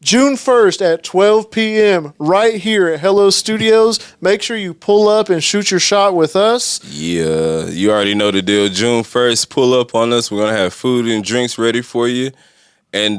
June 1st at 12 p.m. right here at Hello Studios. Make sure you pull up and shoot your shot with us. Yeah, you already know the deal. June 1st, pull up on us. We're going to have food and drinks ready for you. And,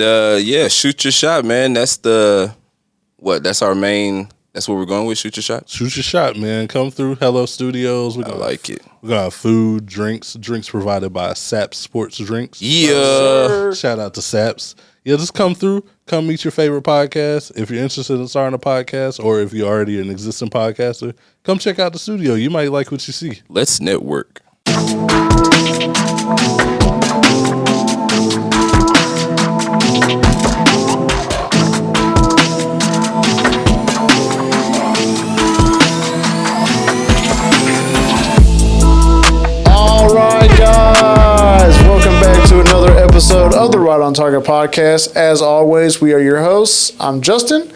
shoot your shot, man. That's that's our main, that's what we're going with, shoot your shot? Shoot your shot, man. Come through Hello Studios. I like it. We're going to have food, drinks provided by Saps Sports Drinks. Yeah. Shout out to Saps. Yeah, just come through. Come meet your favorite podcast. If you're interested in starting a podcast or if you're already an existing podcaster, come check out the studio. You might like what you see. Let's network. Episode of the Right on Target podcast. As always, we are your hosts. I'm Justin.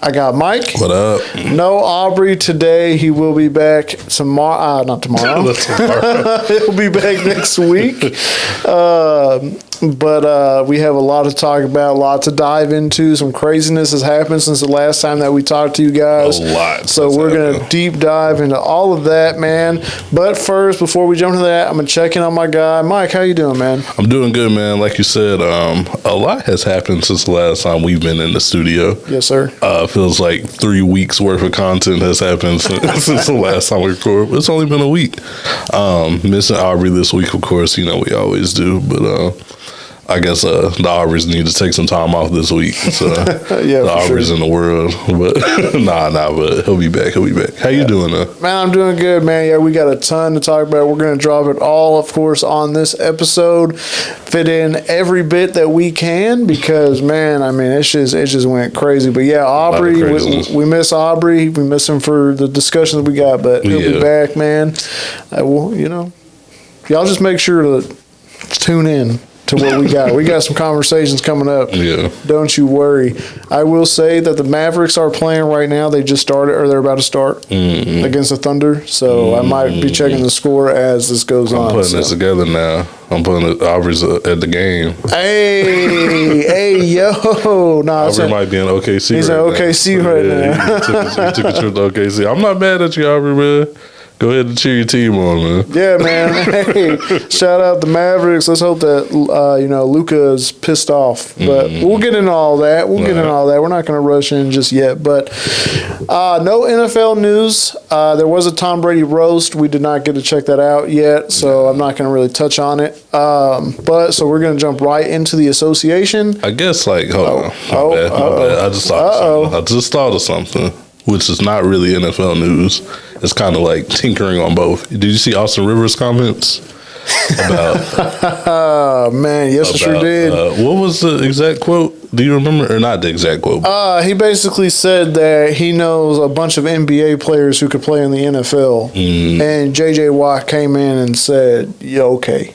I got Mike. What up? No Aubrey today. He will be back tomorrow. Not tomorrow. He'll be back next week. But we have a lot to talk about, a lot to dive into. Some craziness has happened since the last time that we talked to you guys. A lot. So we're going to deep dive into all of that, man. But first, before we jump into that, I'm going to check in on my guy. Mike, how you doing, man? I'm doing good, man. Like you said, a lot has happened since the last time we've been in the studio. Yes, sir. Feels like 3 weeks worth of content has happened since the last time we recorded. It's only been a week. Missing Aubrey this week, of course. You know, we always do. But I guess the Aubreys need to take some time off this week. So yeah, the Aubreys in the world. But but he'll be back. How you doing, though? Man, I'm doing good, man. Yeah, we got a ton to talk about. We're going to drop it all, of course, on this episode. Fit in every bit that we can because, man, I mean, it just went crazy. But yeah, Aubrey, we miss Aubrey. We miss him for the discussions we got, but he'll be back, man. Y'all just make sure to tune in to what we got. We got some conversations coming up. Yeah. Don't you worry. I will say that the Mavericks are playing right now. They just started, or they're about to start against the Thunder. So I might be checking the score as this goes on. I'm putting this together now. I'm putting Aubrey's at the game. Hey, yo. Aubrey might be in OKC. He's in OKC right now. He took a trip to OKC. I'm not mad at you, Aubrey, man. Go ahead and cheer your team on, man. Yeah, man. Hey, shout out the Mavericks. Let's hope that Luka is pissed off. But we'll get into all that. We're not going to rush in just yet. But no NFL news. There was a Tom Brady roast. We did not get to check that out yet, so I'm not going to really touch on it. So we're going to jump right into the association. I guess hold on. My bad. I just thought of something, which is not really NFL news. It's kind of like tinkering on both. Did you see Austin Rivers' comments about? Man, yes, I sure did. What was the exact quote? Do you remember, or not the exact quote? He basically said that he knows a bunch of NBA players who could play in the NFL, and J.J. Watt came in and said, "Yeah, okay,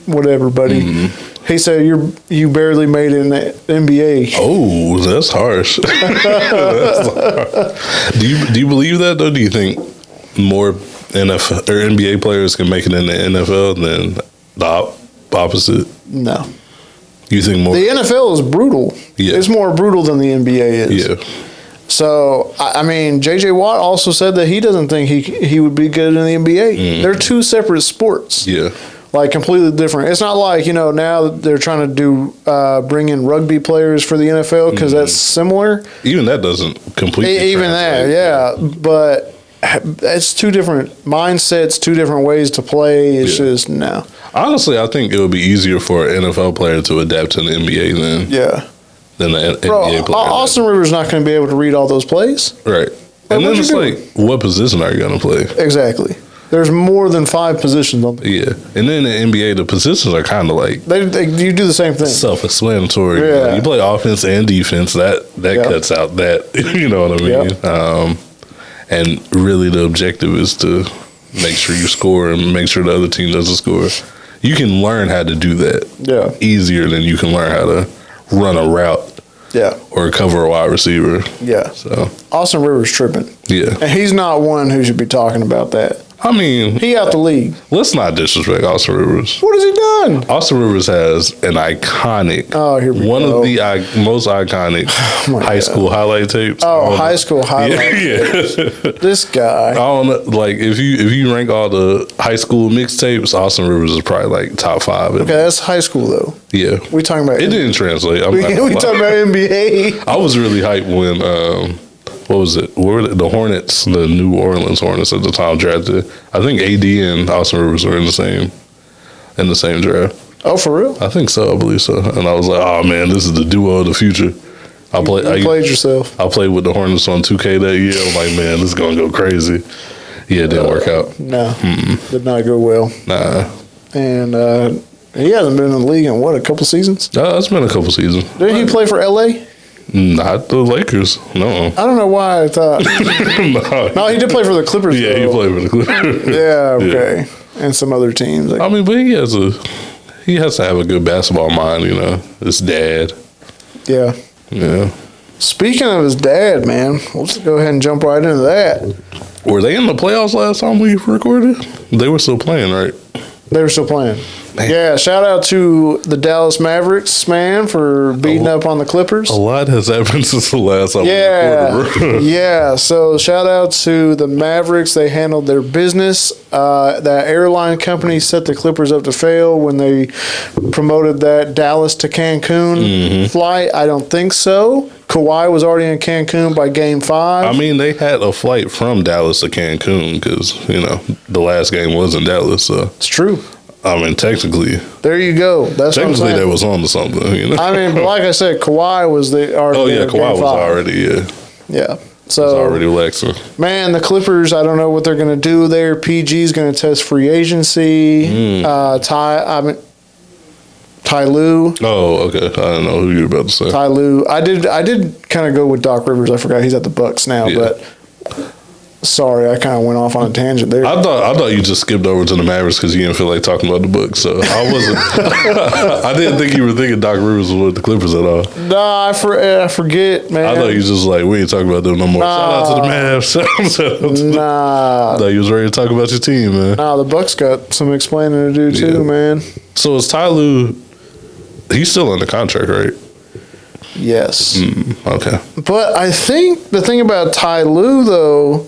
whatever, buddy." He said, "You barely made it in the NBA." Oh, that's harsh. Do you believe that though? Do you think more NFL or NBA players can make it in the NFL than the opposite? No. You think more? The NFL is brutal. Yeah. It's more brutal than the NBA is. Yeah. So, I mean, J.J. Watt also said that he doesn't think he would be good in the NBA. They're two separate sports. Yeah. Like, completely different. It's not like, now they're trying to bring in rugby players for the NFL because that's similar. Even that doesn't completely Even that, yeah. But it's two different mindsets, two different ways to play. It's just, no. Honestly, I think it would be easier for an NFL player to adapt to the NBA than the NBA player. Austin Rivers not going to be able to read all those plays. Right. And then it's like, what position are you going to play? Exactly. There's more than 5 positions on the Yeah. And then in the NBA, the positions are kind of like... you do the same thing. Self-explanatory. Yeah. You play offense and defense. That cuts out that. You know what I mean? Yep. And really the objective is to make sure you score and make sure the other team doesn't score. You can learn how to do that easier than you can learn how to run a route or cover a wide receiver. Yeah. So Austin Rivers tripping. Yeah. And he's not one who should be talking about that. I mean, He out the league. let's not disrespect Austin Rivers. What has he done? Austin Rivers has an iconic, Here we one go. of the most iconic high school highlight tapes. High school highlight. Yeah. This guy. I don't know, like if you rank all the high school mixtapes, Austin Rivers is probably like top 5. Okay, that's high school though. Yeah, We talking about it didn't translate. We talking about NBA. I was really hyped when what was it? Were the Hornets, the New Orleans Hornets at the time drafted? I think AD and Austin Rivers were in the same draft. Oh, for real? I think so. I believe so. And I was like, oh man, this is the duo of the future. You played yourself. I played with the Hornets on 2K that year. I'm like, man, this is gonna go crazy. Yeah, it didn't work out. No, did not go well. Nah. And he hasn't been in the league in a couple seasons? It's been a couple seasons. Didn't he play for LA? Not the Lakers. No. I don't know why I thought. No, he did play for the Clippers. Yeah, though. he played for the Clippers. Yeah, okay. And some other teams. I mean, but he has to have a good basketball mind, you know. His dad. Yeah. Yeah. Speaking of his dad, man, let's go ahead and jump right into that. Were they in the playoffs last time we recorded? They were still playing, right? They were still playing. Man. Yeah, shout out to the Dallas Mavericks, man, for beating up on the Clippers. A lot has happened since the last time we recorded. Yeah. So shout out to the Mavericks. They handled their business. That airline company set the Clippers up to fail when they promoted that Dallas to Cancun flight. I don't think so. Kawhi was already in Cancun by Game 5. I mean, they had a flight from Dallas to Cancun because, you know, the last game was in Dallas. So, it's true. I mean, technically, There you go. That's what I'm that saying. was on to something, you know? I mean, but like I said, Kawhi was already Oh, yeah, in Game Kawhi was 5. already, Yeah. was So, already relaxing. man, the Clippers, I don't know what they're going to do there. PG's going to test free agency. Ty Lue. Oh, okay. I don't know who you were about to say. Ty Lue. I did kind of go with Doc Rivers. I forgot he's at the Bucks now, Yeah. but sorry, I kind of went off on a tangent there. I thought you just skipped over to the Mavericks because you didn't feel like talking about the Bucks. So I wasn't. I didn't think you were thinking Doc Rivers was with the Clippers at all. Nah, I forget, man. I thought you was just like, we ain't talking about them no more. Shout out to the Mavs. Nah. I thought you was ready to talk about your team, man. Nah, the Bucks got some explaining to do too, Yeah. man. So is Ty Lue? He's still under contract, right? Yes. Okay. But I think the thing about Ty Lue, though,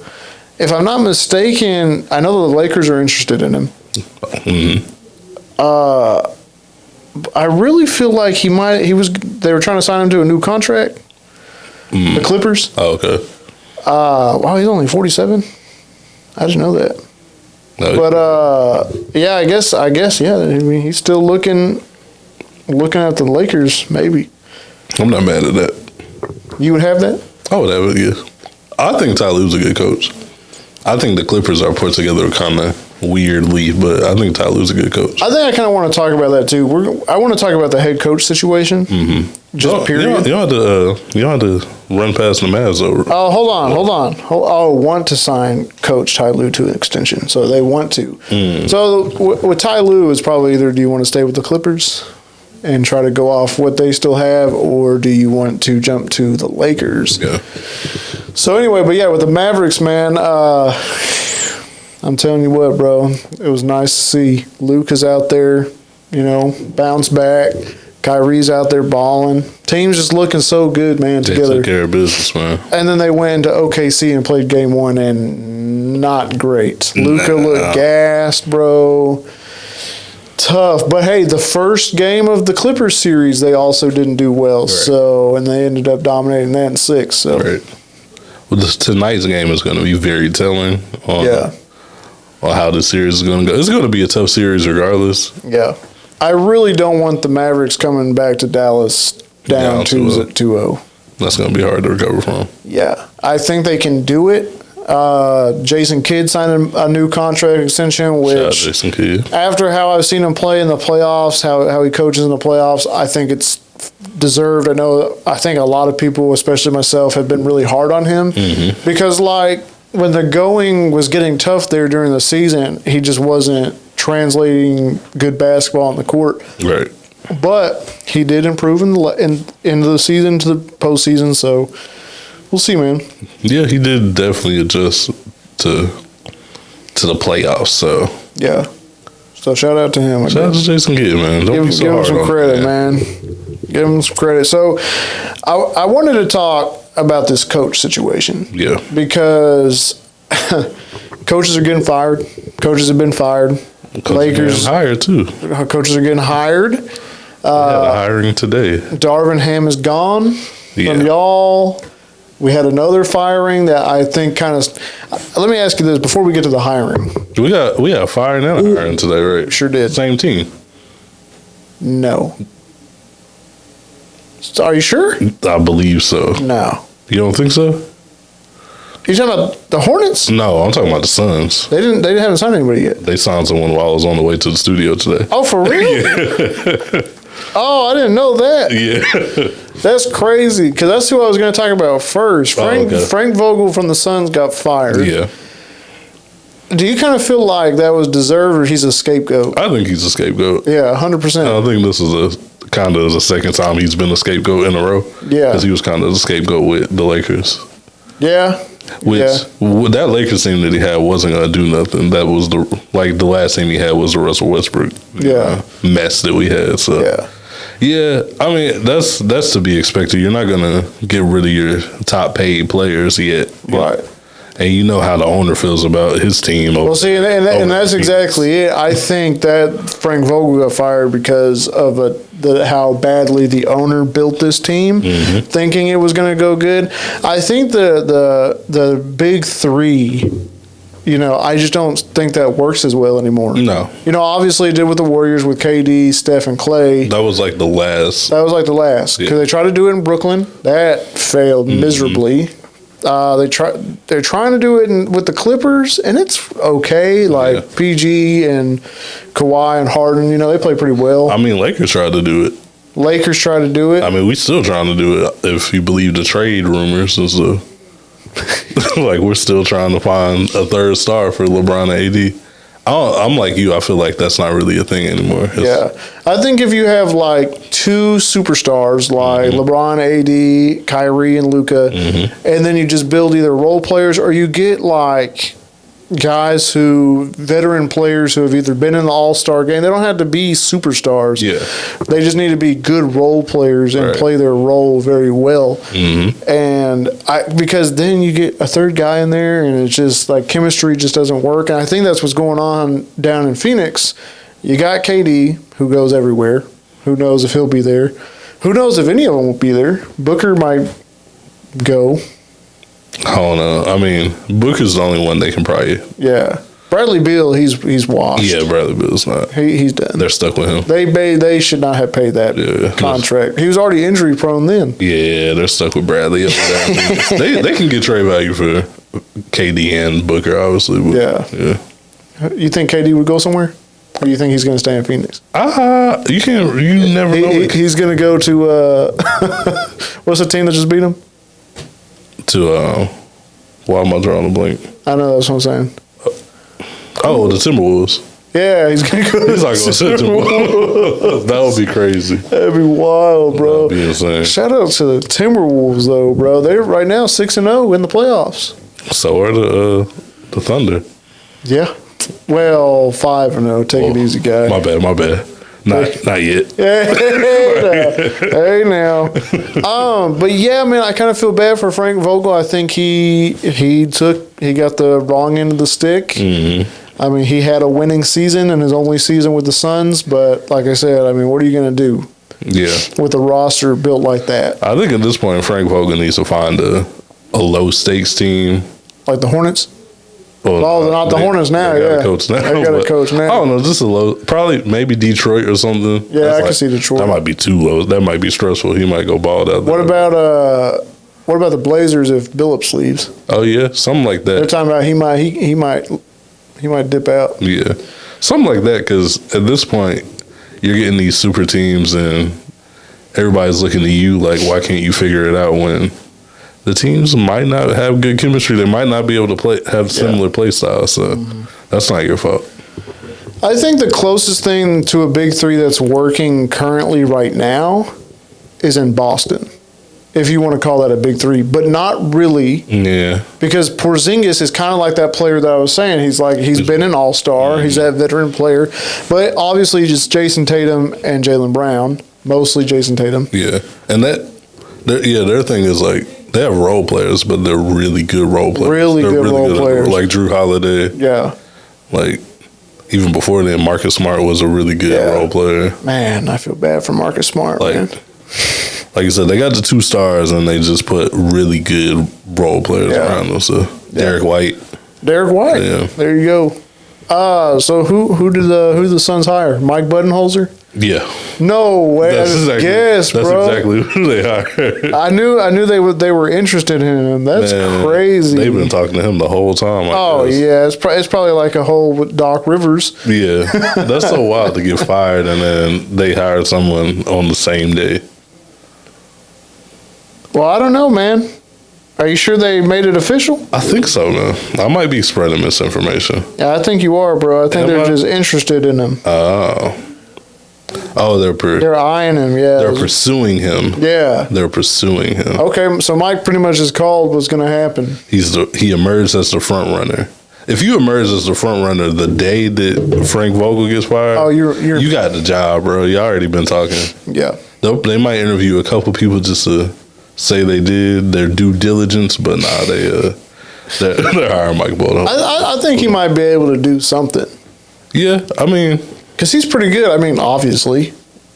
if I'm not mistaken, I know the Lakers are interested in him. I really feel like they were trying to sign him to a new contract. The Clippers. Oh, okay. Wow, he's only 47. I didn't know that. No, But yeah, I guess yeah. I mean, he's still looking at the Lakers. Maybe I'm not mad at that. you would have that. I would have it, yeah. I think Ty Lue's a good coach. I think the Clippers are put together kind of weirdly, but I think Ty Lue's a good coach. I think I kind of want to talk about that too. I want to talk about the head coach situation. Just period. You don't have to run past the Mavs over. Oh, hold on. Want to sign Coach Ty Lue to an extension, so they want to. So with Ty Lue, it's probably either do you want to stay with the Clippers and try to go off what they still have, or do you want to jump to the Lakers? Yeah. So anyway, but yeah, with the Mavericks, man, I'm telling you what, bro, it was nice to see Luke is out there, bounce back. Kyrie's out there balling. Team's just looking so good, man, They together. took care of business, man. And then they went into OKC and played game 1, and not great. Luka looked gassed, bro. Tough. But hey, the first game of the Clippers series, they also didn't do well. Right. So, and they ended up dominating that in 6. So, Right. Well, tonight's game is going to be very telling on how the series is going to go. It's going to be a tough series regardless. Yeah. I really don't want the Mavericks coming back to Dallas down 2-0. That's going to be hard to recover from. Yeah. I think they can do it. Jason Kidd signed a new contract extension, Shout out which Jason Kidd. after how I've seen him play in the playoffs, how he coaches in the playoffs, I think it's deserved. I think a lot of people, especially myself, have been really hard on him because, like, when the going was getting tough there during the season, he just wasn't translating good basketball on the court. Right. But he did improve in the season to the postseason, so we'll see, man. Yeah, he did definitely adjust to to the playoffs. So yeah. So shout out to him. Shout out to Jason Kidd, man. Don't be so give him hard some on credit, him, man. Give him some credit. So I wanted to talk about this coach situation. Yeah. Because coaches are getting fired. Coaches have been fired. Lakers hired too. Coaches are getting hired. Had a hiring today. Darvin Ham is gone Yeah. from y'all. We had another firing that I think kind of. Let me ask you this before we get to the hiring. We got firing and a hiring today, right? Sure did. Same team. No. So are you sure? I believe so. No. You don't think so? You talking about the Hornets? No, I'm talking about the Suns. They haven't signed anybody yet. They signed someone while I was on the way to the studio today. Oh, for real? Oh, I didn't know that. Yeah. That's crazy because that's who I was going to talk about first. Frank Vogel from the Suns got fired. Yeah. Do you kind of feel like that was deserved or he's a scapegoat? I think he's a scapegoat. Yeah, 100%. I think this is kind of the second time he's been a scapegoat in a row. Yeah. Because he was kind of the scapegoat with the Lakers. Yeah. That Lakers team that he had wasn't going to do nothing. That was the last team he had was the Russell Westbrook mess that we had. So yeah, I mean that's to be expected. You're not going to get rid of your top paid players yet. Right. And you know how the owner feels about his team. Well, see, and that's exactly it. I think that Frank Vogel got fired because of how badly the owner built this team, thinking it was going to go good. I think the big three, I just don't think that works as well anymore. No. Obviously it did with the Warriors with KD, Steph, and Clay. That was like the last. Because they tried to do it in Brooklyn. That failed miserably. They're trying to do it with the Clippers, and it's okay. Like PG and Kawhi and Harden, they play pretty well. I mean, Lakers tried to do it. Lakers tried to do it. I mean, we still trying to do it if you believe the trade rumors and stuff. Like we're still trying to find a third star for LeBron and AD. I'm like you. I feel like that's not really a thing anymore. I think if you have like two superstars like LeBron, AD, Kyrie, and Luka, and then you just build either role players or you get like veteran players who have either been in the All-Star game. They don't have to be superstars. Yeah, they just need to be good role players and play their role very well. And because then you get a third guy in there, and it's just like chemistry just doesn't work. And I think that's what's going on down in Phoenix. You got KD who goes everywhere. Who knows if he'll be there? Who knows if any of them will be there? Booker might go. I don't know. I mean, Booker's the only one they can probably. Yeah, Bradley Beal, he's washed. Yeah, Bradley Beal's not. He's done. They're stuck with him. They should not have paid that contract. He was already injury prone then. Yeah, they're stuck with Bradley. They can get trade value for KD and Booker, obviously. But yeah. You think KD would go somewhere? Or do you think he's going to stay in Phoenix? You never know. He's going to go to what's the team that just beat him? Why am I drawing a blank? I know, that's what I'm saying. Oh, the Timberwolves. Yeah, he's going to go to the Timberwolves. That would be crazy. That'd be wild, bro. That'd be insane. Shout out to the Timberwolves, though, bro. They're right now 6-0 in the playoffs. So are the Thunder. Yeah. Well, 5-0. Take it easy, guy. My bad. Not yet. Hey now. But yeah, man, I kind of feel bad for Frank Vogel. I think he got the wrong end of the stick. I mean, he had a winning season in his only season with the Suns, but like I said, I mean, what are you going to do? Yeah. With a roster built like that. I think at this point, Frank Vogel needs to find a low stakes team. Like the Hornets? Well, they're not the Hornets now, they got a coach now. They got a coach now. I don't know, just a low, probably maybe Detroit or something. Yeah, I can see Detroit. That might be too low. That might be stressful. He might go bald out there. What about the Blazers if Billups leaves? Oh yeah, something like that. They're talking about he might dip out. Yeah, something like that. Because at this point, you're getting these super teams, and everybody's looking to you like, why can't you figure it out when the teams might not have good chemistry? They might not be able to have similar play styles. So that's not your fault. I think the closest thing to a big three that's working currently right now is in Boston. if you want to call that a big three, but not really. Yeah. Because Porzingis is kind of like that player that I was saying. He's been an all-star. He's that veteran player. But obviously just Jason Tatum and Jaylen Brown. Mostly Jason Tatum. Yeah. And their thing is like, they have role players, but they're really good role players. Really good role players. Like Drew Holiday. Yeah. Like, even before then, Marcus Smart was a really good role player. Man, I feel bad for Marcus Smart, man. Like you said, they got the 2 stars, and they just put really good role players around them. So Derek White. Yeah. There you go. So who did the Suns hire? Mike Budenholzer? Yeah. No way. That's exactly who they hired. I knew they were interested in him. That's crazy. They've been talking to him the whole time. I guess. Yeah. It's probably like a whole with Doc Rivers. Yeah. That's so wild to get fired, and then they hired someone on the same day. Well, I don't know, man. Are you sure they made it official? I think so, man. I might be spreading misinformation. Yeah, I think you are, bro. I think they're just interested in him. Oh, they're eyeing him, yeah. They're pursuing him. Yeah. They're pursuing him. Okay, so Mike pretty much has called what's going to happen. He emerged as the front runner. If you emerge as the front runner the day that Frank Vogel gets fired, you got the job, bro. You already been talking. Yeah. They might interview a couple people just to say they did their due diligence, but nah, they're hiring Mike Budenholzer. I think he might be able to do something. Yeah, I mean, because he's pretty good. I mean, obviously,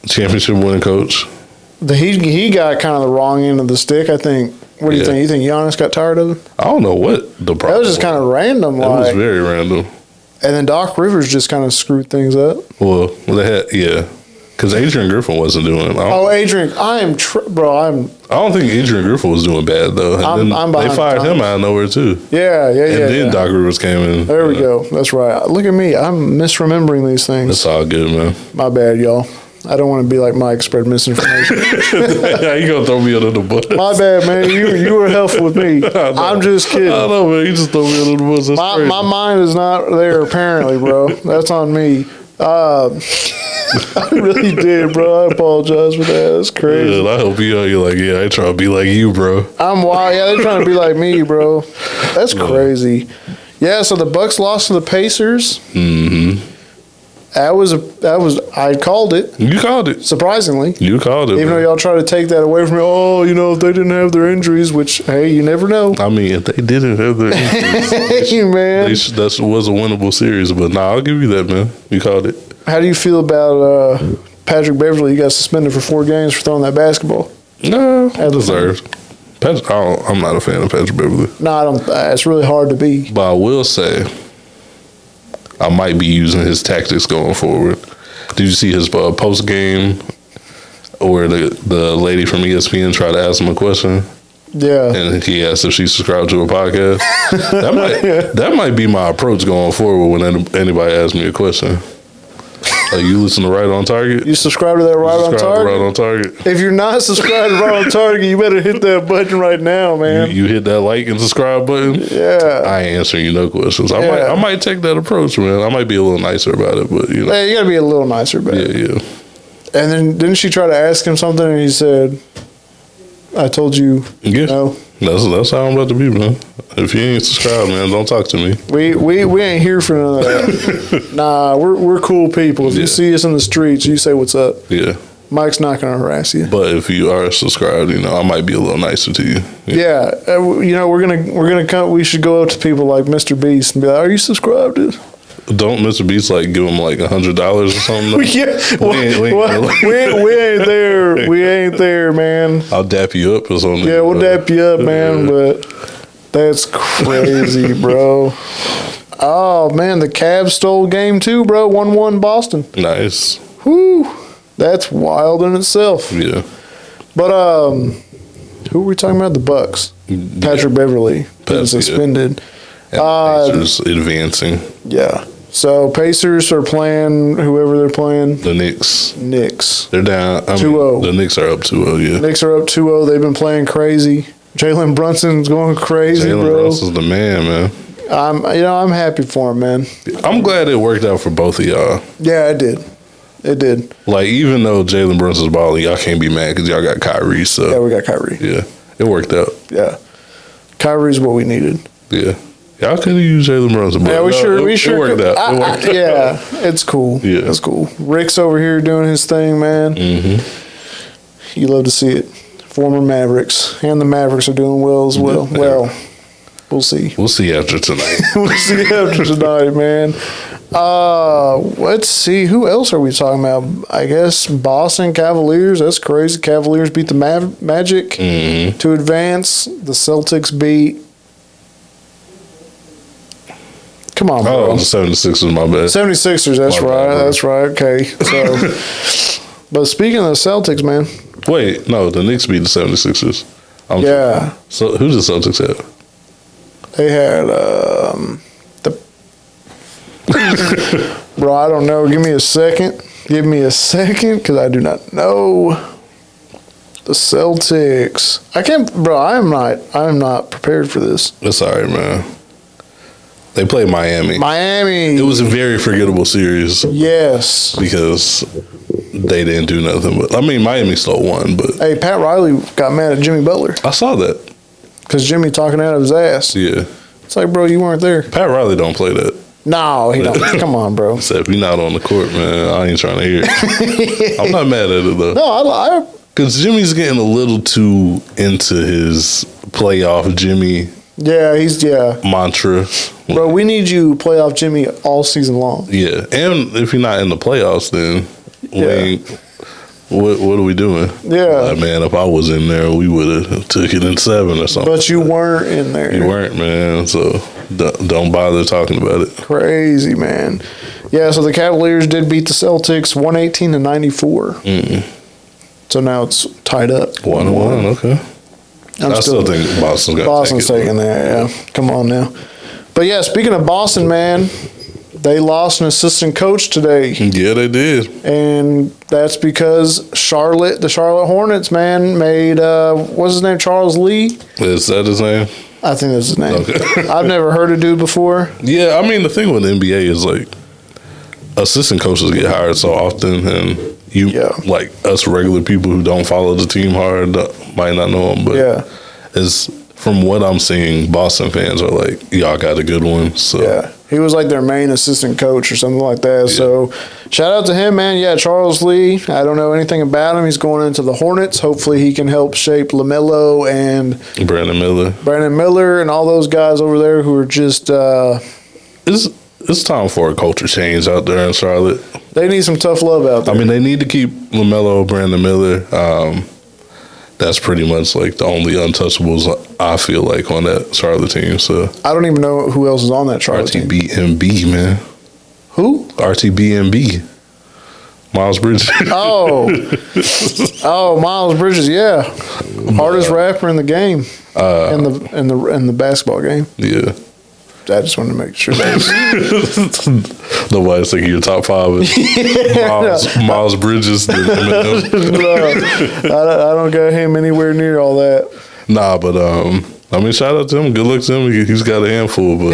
championship winning coach. He got kind of the wrong end of the stick. I think. What do you think? You think Giannis got tired of him? I don't know what the problem. That was just kind of random. It was very random. And then Doc Rivers just kind of screwed things up. Well, they had because Adrian Griffin wasn't doing it. Adrian, I don't think Adrian Griffin was doing bad though. And then they fired him out of nowhere too. Yeah. And then Doc Rivers came in. There we go. That's right. Look at me. I'm misremembering these things. That's all good, man. My bad, y'all. I don't want to be like Mike, spread misinformation. You gonna throw me under the bus? My bad, man. You were helpful with me. I'm just kidding. I know, man. You just throw me under the bus. My mind is not there, apparently, bro. That's on me. I really did, bro. I apologize for that. That's crazy. Yeah, I hope you're like, I ain't trying to be like you, bro. I'm wild. Yeah, they're trying to be like me, bro. That's crazy. Yeah, so the Bucks lost to the Pacers. Mm-hmm. I called it. You called it. Surprisingly. You called it. Even though y'all try to take that away from me. Oh, if they didn't have their injuries, which, hey, you never know. I mean, if they didn't have their injuries, hey, man. That was a winnable series. But I'll give you that, man. You called it. How do you feel about Patrick Beverley? You got suspended for 4 games for throwing that basketball. No, deserved. I'm not a fan of Patrick Beverley. No, I don't. It's really hard to be. But I will say, I might be using his tactics going forward. Did you see his post game where the lady from ESPN tried to ask him a question? Yeah. And he asked if she subscribed to a podcast. that might be my approach going forward when anybody asks me a question. Like, you listen to Right on Target? You subscribe to that Right on Target? If you're not subscribed to Right on Target, you better hit that button right now, man. You hit that like and subscribe button? Yeah. I ain't answering you no questions. I might take that approach, man. I might be a little nicer about it, but Yeah, you gotta be a little nicer about it. Yeah. And then didn't she try to ask him something and he said, I told you no? That's how I'm about to be, man. If you ain't subscribed, man, don't talk to me. We ain't here for none of that. Nah, we're cool people. If you see us in the streets, you say what's up. Yeah. Mike's not gonna harass you. But if you are subscribed, I might be a little nicer to you. Yeah, we're gonna come. We should go up to people like Mr. Beast and be like, "Are you subscribed?" Don't Mr. Beast give him like $100 or something? We ain't there. We ain't there, man. I'll dap you up or something. Yeah, we'll dap you up, man. But that's crazy, bro. Oh man, the Cavs stole game 2, bro. 1-1 Boston. Nice. Whew, that's wild in itself. Yeah. But who were we talking about? The Bucks. Patrick Beverley getting suspended. And Pacers advancing. Yeah. So Pacers are playing whoever they're playing. The Knicks. They're down 2-0. The Knicks are up 2-0, yeah. Knicks are up 2-0. They've been playing crazy. Jalen Brunson's going crazy, bro. Jalen Brunson's the man. I'm happy for him, man. I'm glad it worked out for both of y'all. Yeah, it did. It did. Like, even though Jalen Brunson's balling, y'all can't be mad because y'all got Kyrie. So Yeah, we got Kyrie. yeah, it worked out. Yeah. Kyrie's what we needed. Yeah. Y'all could have used Jalen Brunson. But Yeah, we sure it worked could. out. It worked out. Yeah, it's cool. Yeah. It's cool. Rick's over here doing his thing, man. Mm-hmm. You love to see it. Former Mavericks. And the Mavericks are doing well as well. Yeah. Well, we'll see. We'll see after tonight. We'll see after tonight, man. Let's see. Who else are we talking about? I guess Boston Cavaliers. That's crazy. Cavaliers beat the Magic to advance. The Celtics beat. Come on, bro. Oh, the 76ers, my bad. 76ers, that's My right. bad, bro. That's right. Okay. So, but speaking of the Celtics, man. Wait, no, the Knicks beat the 76ers. Yeah. So who did the Celtics have? They had the bro, I don't know. Give me a second. Because I do not know. The Celtics. I can't, bro. I'm not prepared for this. It's all right, man. They played Miami. Miami. It was a very forgettable series Yes. because they didn't do nothing. But I mean, Miami still won. But Hey, Pat Riley got mad at Jimmy Butler I saw that. because Jimmy talking out of his ass. Yeah, It's like, bro, you weren't there. Pat Riley don't play that. No, he don't. Come on, bro. So if you're not on the court, man, I ain't trying to hear it. I'm not mad at it though. No, I Because Jimmy's getting a little too into his playoff Jimmy he's mantra. Bro, we need you playoff Jimmy all season long. Yeah, and if you're not in the playoffs, then what are we doing? Yeah. Like, man, if I was in there, we would have took it in 7 or something. But you weren't in there. You weren't, man. So don't bother talking about it. Crazy, man. Yeah, so the Cavaliers did beat the Celtics 118-94. So now it's tied up. 1-1, okay. I still think Boston's got Boston's taking that, yeah. Come on now. But yeah, speaking of Boston, man, they lost an assistant coach today. Yeah, they did. And that's because the Charlotte Hornets, man, made, what's his name, Charles Lee? Is that his name? I think that's his name. Okay. I've never heard a dude before. Yeah, I mean, the thing with the NBA is, like, assistant coaches get hired so often, and like us regular people who don't follow the team hard might not know them, but it's from what I'm seeing, Boston fans are like, y'all got a good one. So yeah, he was like their main assistant coach or something like that. Yeah. So shout out to him, man. Yeah, Charles Lee. I don't know anything about him. He's going into the Hornets. Hopefully he can help shape LaMelo and Brandon Miller and all those guys over there who are just it's time for a culture change out there in Charlotte. They need some tough love out there. I mean, they need to keep LaMelo, Brandon Miller. That's pretty much like the only untouchables I feel like on that Charlotte team. So I don't even know who else is on that Charlotte team. RTBMB, man. Who? RTBMB. Miles Bridges. Oh, Miles Bridges. Yeah, hardest rapper in the game. In the basketball game. Yeah. I just wanted to make sure. Nobody's thinking your top 5 is Miles Bridges. No, I don't got him anywhere near all that. Nah, but I mean, shout out to him. Good luck to him. He's got a handful, but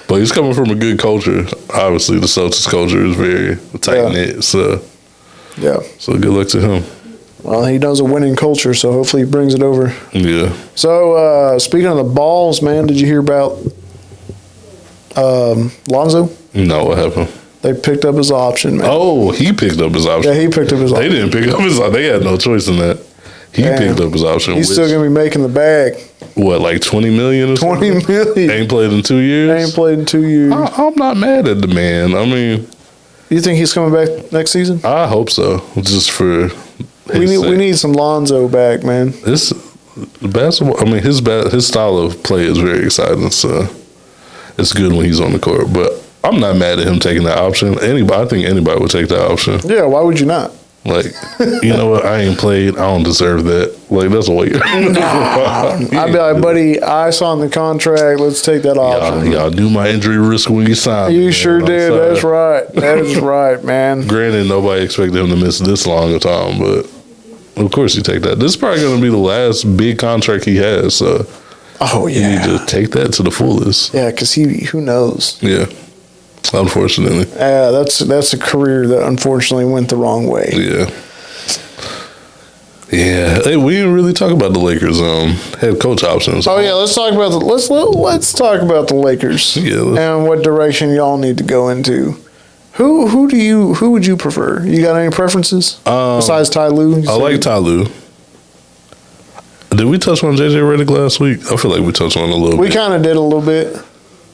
but he's coming from a good culture. Obviously, the Celtics culture is very tight knit. So so good luck to him. Well, he knows a winning culture, so hopefully he brings it over. Yeah. So, speaking of the balls, man, did you hear about Lonzo? No, what happened? They picked up his option, man. Oh, he picked up his option. Yeah, he picked up his option. They didn't pick up his option. They had no choice in that. He picked up his option. He's still going to be making the bag. What, like $20 million or something? $20 million. Ain't played in 2 years? Ain't played in 2 years. I'm not mad at the man. I mean... You think he's coming back next season? I hope so. Just for... We need some Lonzo back, man. This basketball. I mean, his style of play is very exciting. So it's good when he's on the court. But I'm not mad at him taking that option. I think anybody would take that option. Yeah, why would you not? Like, you know what? I ain't played. I don't deserve that. Like, that's a way. I'd be like, buddy, I signed the contract. Let's take that option. Y'all knew my injury risk when you signed. You sure did. That's right. That is right, man. Granted, nobody expected him to miss this long a time, but of course you take that. This is probably going to be the last big contract he has. So you need to take that to the fullest. Yeah, because who knows? Yeah. Unfortunately. That's a career that unfortunately went the wrong way. Yeah. Yeah. Hey, we didn't really talk about the Lakers head coach options. Oh yeah, let's talk about let's talk about the Lakers. Yeah. And what direction y'all need to go into. Who would you prefer? You got any preferences besides Ty Lue? I like Ty Lue. Did we touch on JJ Redick last week? I feel like we touched on it a little bit. We kind of did a little bit.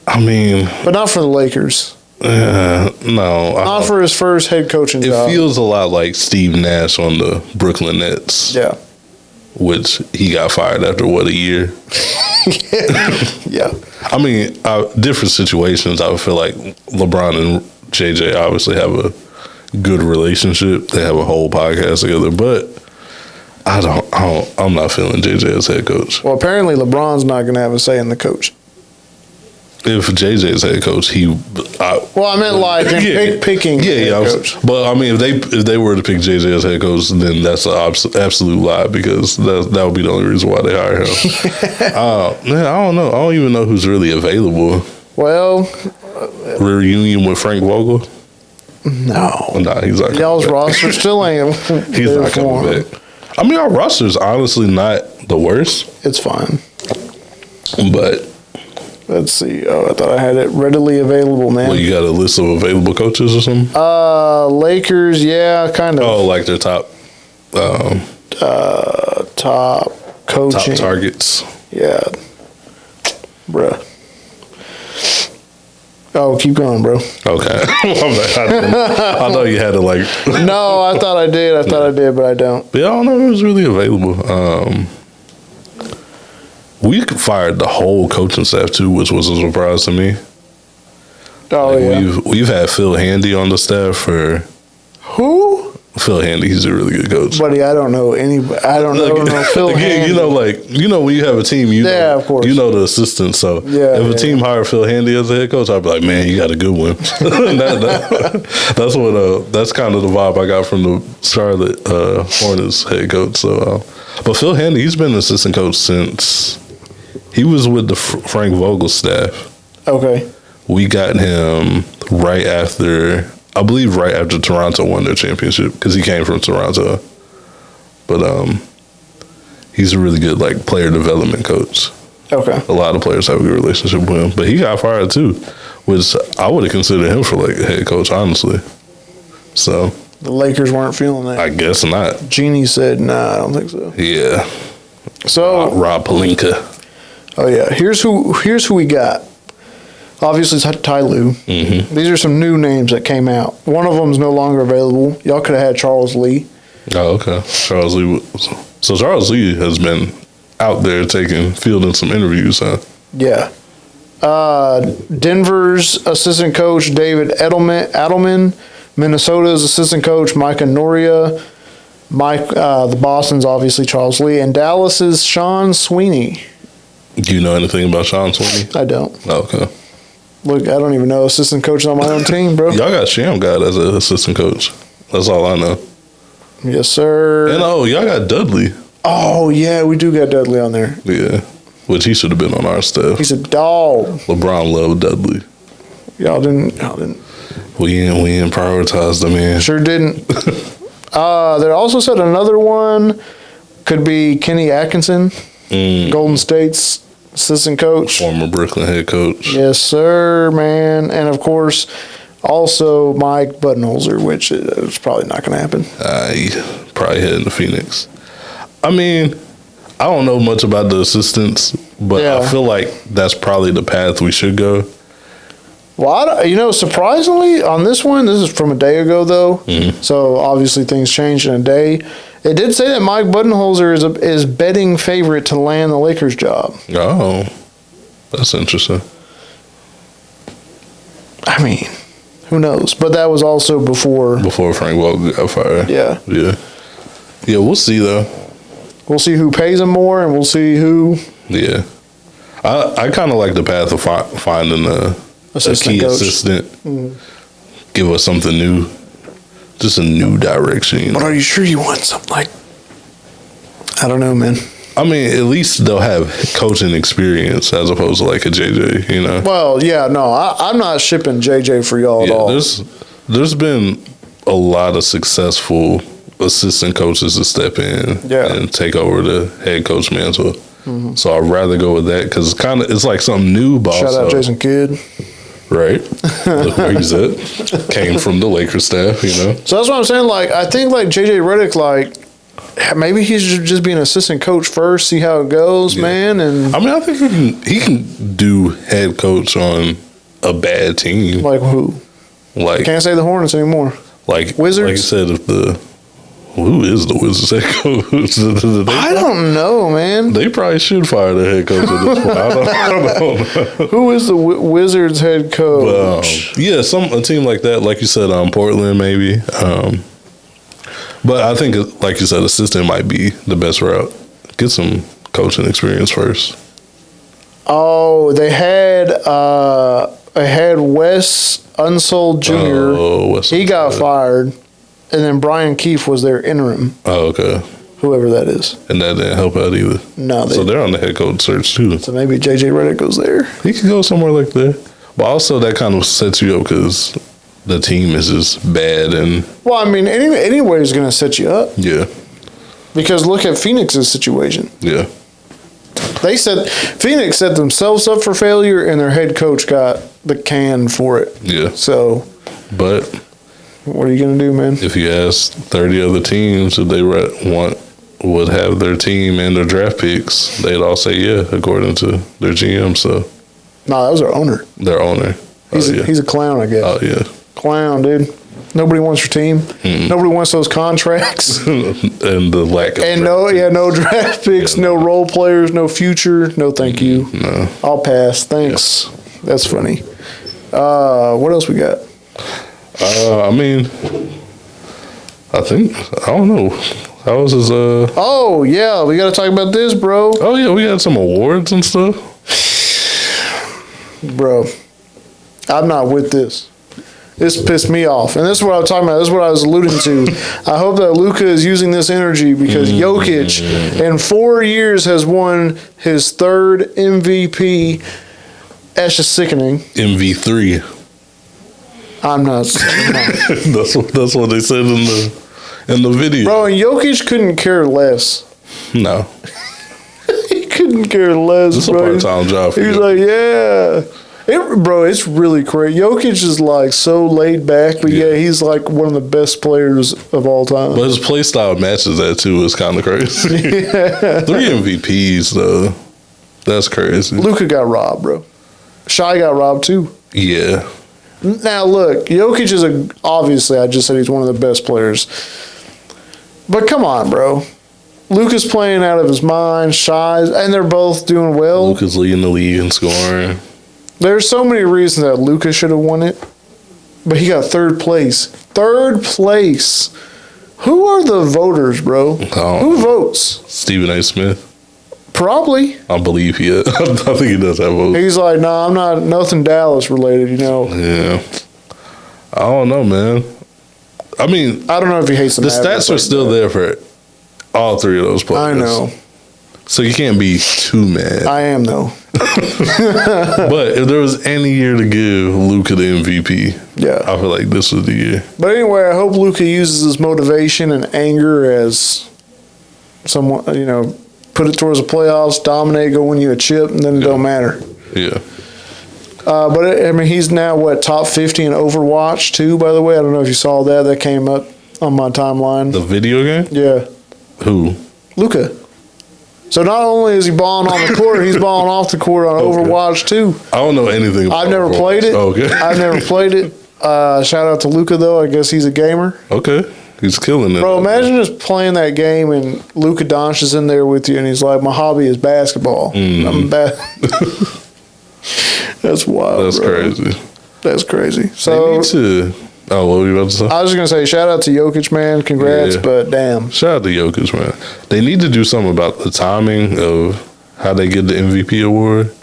I mean, but not for the Lakers. No, not for his first head coaching job. It feels a lot like Steve Nash on the Brooklyn Nets. Yeah. Which he got fired after a year? Yeah. I mean, different situations. I would feel like LeBron and JJ obviously have a good relationship. They have a whole podcast together, but I'm not feeling JJ as head coach. Well, apparently LeBron's not going to have a say in the coach. If JJ's head coach, I meant like picking head coach. But I mean, if they were to pick JJ as head coach, then that's an absolute lie because that would be the only reason why they hire him. Man, I don't know. I don't even know who's really available. Well, reunion with Frank Vogel? No, he's not. Y'all's roster still ain't. He's not coming back. I mean, our roster's honestly not the worst. It's fine, but. Let's see. Oh, I thought I had it readily available, man. Well, you got a list of available coaches or something? Lakers, yeah, kind of. Oh, like their top top coaching. Top targets. Yeah. Bruh. Oh, keep going, bro. Okay. I thought you had to like. No, I thought I did. But I don't. But yeah, I don't know who's really available. We fired the whole coaching staff too, which was a surprise to me. Oh yeah, we've had Phil Handy on the staff for who? Phil Handy. He's a really good coach, buddy. I don't know anybody. I don't know Phil Handy. When you have a team, of course, you know the assistant. So if a team hired Phil Handy as a head coach, I'd be like, man, you got a good one. That's kind of the vibe I got from the Charlotte Hornets head coach. So, but Phil Handy, he's been an assistant coach since. He was with the Frank Vogel staff. Okay. We got him right after Toronto won their championship because he came from Toronto. But he's a really good player development coach. Okay. A lot of players have a good relationship with him. But he got fired too, which I would have considered him for head coach, honestly. So the Lakers weren't feeling that. I guess not. Jeannie said, nah, I don't think so. Yeah. So Rob Pelinka. Oh yeah, here's who we got. Obviously, Ty Lue. Mm-hmm. These are some new names that came out. One of them is no longer available. Y'all could have had Charles Lee. Oh, okay. Charles Lee. So Charles Lee has been out there fielding some interviews, huh? Yeah. Denver's assistant coach David Edelman. Minnesota's assistant coach Micah Noria. The Boston's obviously Charles Lee, and Dallas's Sean Sweeney. Do you know anything about Sean Sweeney? I don't. Oh, okay. Look, I don't even know assistant coach on my own team, bro. Y'all got Sham God as an assistant coach. That's all I know. Yes, sir. And y'all got Dudley. Oh yeah, we do got Dudley on there. Yeah, which he should have been on our staff. He's a dog. LeBron loved Dudley. Y'all didn't. We didn't prioritize the man. Sure didn't. They also said another one could be Kenny Atkinson, Golden State's assistant coach, former Brooklyn head coach. Yes, sir, man. And of course, also Mike Budenholzer, which is probably not going to happen. He probably heading to Phoenix. I mean, I don't know much about the assistants, but I feel like that's probably the path we should go. Well, surprisingly, on this one, this is from a day ago, though, so obviously things changed in a day. It did say that Mike Budenholzer is betting favorite to land the Lakers job. Oh, that's interesting. I mean, who knows? But that was also before Frank Vogel got fired. Yeah. We'll see though. We'll see who pays him more, and we'll see who. Yeah, I kind of like the path of finding a key coach. assistant. Give us something new. Just a new direction. But are you sure you want something I don't know, man. I mean, at least they'll have coaching experience as opposed to like a JJ, you know? Well, yeah, no, I'm not shipping JJ for y'all at all. There's been a lot of successful assistant coaches to step in and take over the head coach mantle. Mm-hmm. So I'd rather go with that because it's like something new. But shout out Jason Kidd. Right. Look where he's at. Came from the Lakers staff, you know? So that's what I'm saying. Like, I think like JJ Redick, like, maybe he should just be an assistant coach first, see how it goes, man. And I mean, I think he can do head coach on a bad team. Like who? Like, can't say the Hornets anymore. Like Wizards. Like you said, who is the Wizards head coach? I don't know, man. They probably should fire the head coach at this point. I don't know. Who is the Wizards head coach? But, yeah, a team like that, like you said, Portland maybe. But I think, like you said, assistant might be the best route. Get some coaching experience first. Oh, they had Wes Unsold Jr. Oh, he got fired, and then Brian Keefe was their interim. Oh, okay. Whoever that is. And that didn't help out either. No. So they're on the head coach search too. So maybe JJ Redick goes there. He could go somewhere like that. But also that kind of sets you up because the team is just bad. Well, I mean, anyway is going to set you up. Yeah. Because look at Phoenix's situation. Yeah. Phoenix set themselves up for failure, and their head coach got the can for it. Yeah. So. But. What are you going to do, man? If you ask 30 other teams if they would have their team and their draft picks, they'd all say yeah, according to their GM. So, no, that was their owner. Their owner. He's a clown, I guess. Oh yeah, clown, dude. Nobody wants your team. Mm-mm. Nobody wants those contracts. And the lack of no draft picks, no role players, no future. No, thank you. No, I'll pass. Thanks. Yep. That's funny. What else we got? I mean, I don't know. How was his, Oh, yeah, we got to talk about this, bro. Oh, yeah, we had some awards and stuff. Bro, I'm not with this. This pissed me off. And this is what I'm talking about. This is what I was alluding to. I hope that Luka is using this energy because Jokic, in 4 years, has won his third MVP. That's just sickening. MV3. I'm not. That's what they said in the video. Bro, and Jokic couldn't care less. No. He couldn't care less, This bro. is a part-time job for He was you. like, yeah. Bro, it's really crazy. Jokic is like so laid back, but yeah, he's like one of the best players of all time. But his play style matches that too. It's kind of crazy. Yeah. 3 MVPs though. That's crazy. Luka got robbed, bro. Shai got robbed too. Yeah. Now look, Jokic is obviously I just said he's one of the best players. But come on, bro. Luka's playing out of his mind, Shai's, and they're both doing well. Luka's leading the league in scoring. There's so many reasons that Luka should have won it, but he got third place. Third place. Who are the voters, bro? Who votes? Stephen A. Smith. Probably. I believe he is. I think he does have votes. He's like, I'm not nothing Dallas related, you know. Yeah. I don't know, man. I mean, I don't know if he hates the stats are still there for all 3 of those players. I know. So you can't be too mad. I am, though. But if there was any year to give Luka the MVP, yeah, I feel like this was the year. But anyway, I hope Luka uses his motivation and anger as someone, put it towards the playoffs, dominate, go win you a chip, and then it don't matter. Yeah. But he's now top 50 in Overwatch too. By the way, I don't know if you saw that. That came up on my timeline. The video game? Yeah. Who? Luka. So not only is he balling on the court, he's balling off the court on Overwatch too. I don't know anything about I've never played it. Okay. I've never played it. Shout out to Luka though. I guess he's a gamer. Okay. He's killing it. Bro, imagine just playing that game and Luka Doncic is in there with you and he's like, my hobby is basketball. I'm That's wild. That's crazy. That's crazy. So what were you about to say? I was just gonna say, shout out to Jokic, man. Congrats, but damn. Shout out to Jokic, man. They need to do something about the timing of how they get the MVP award.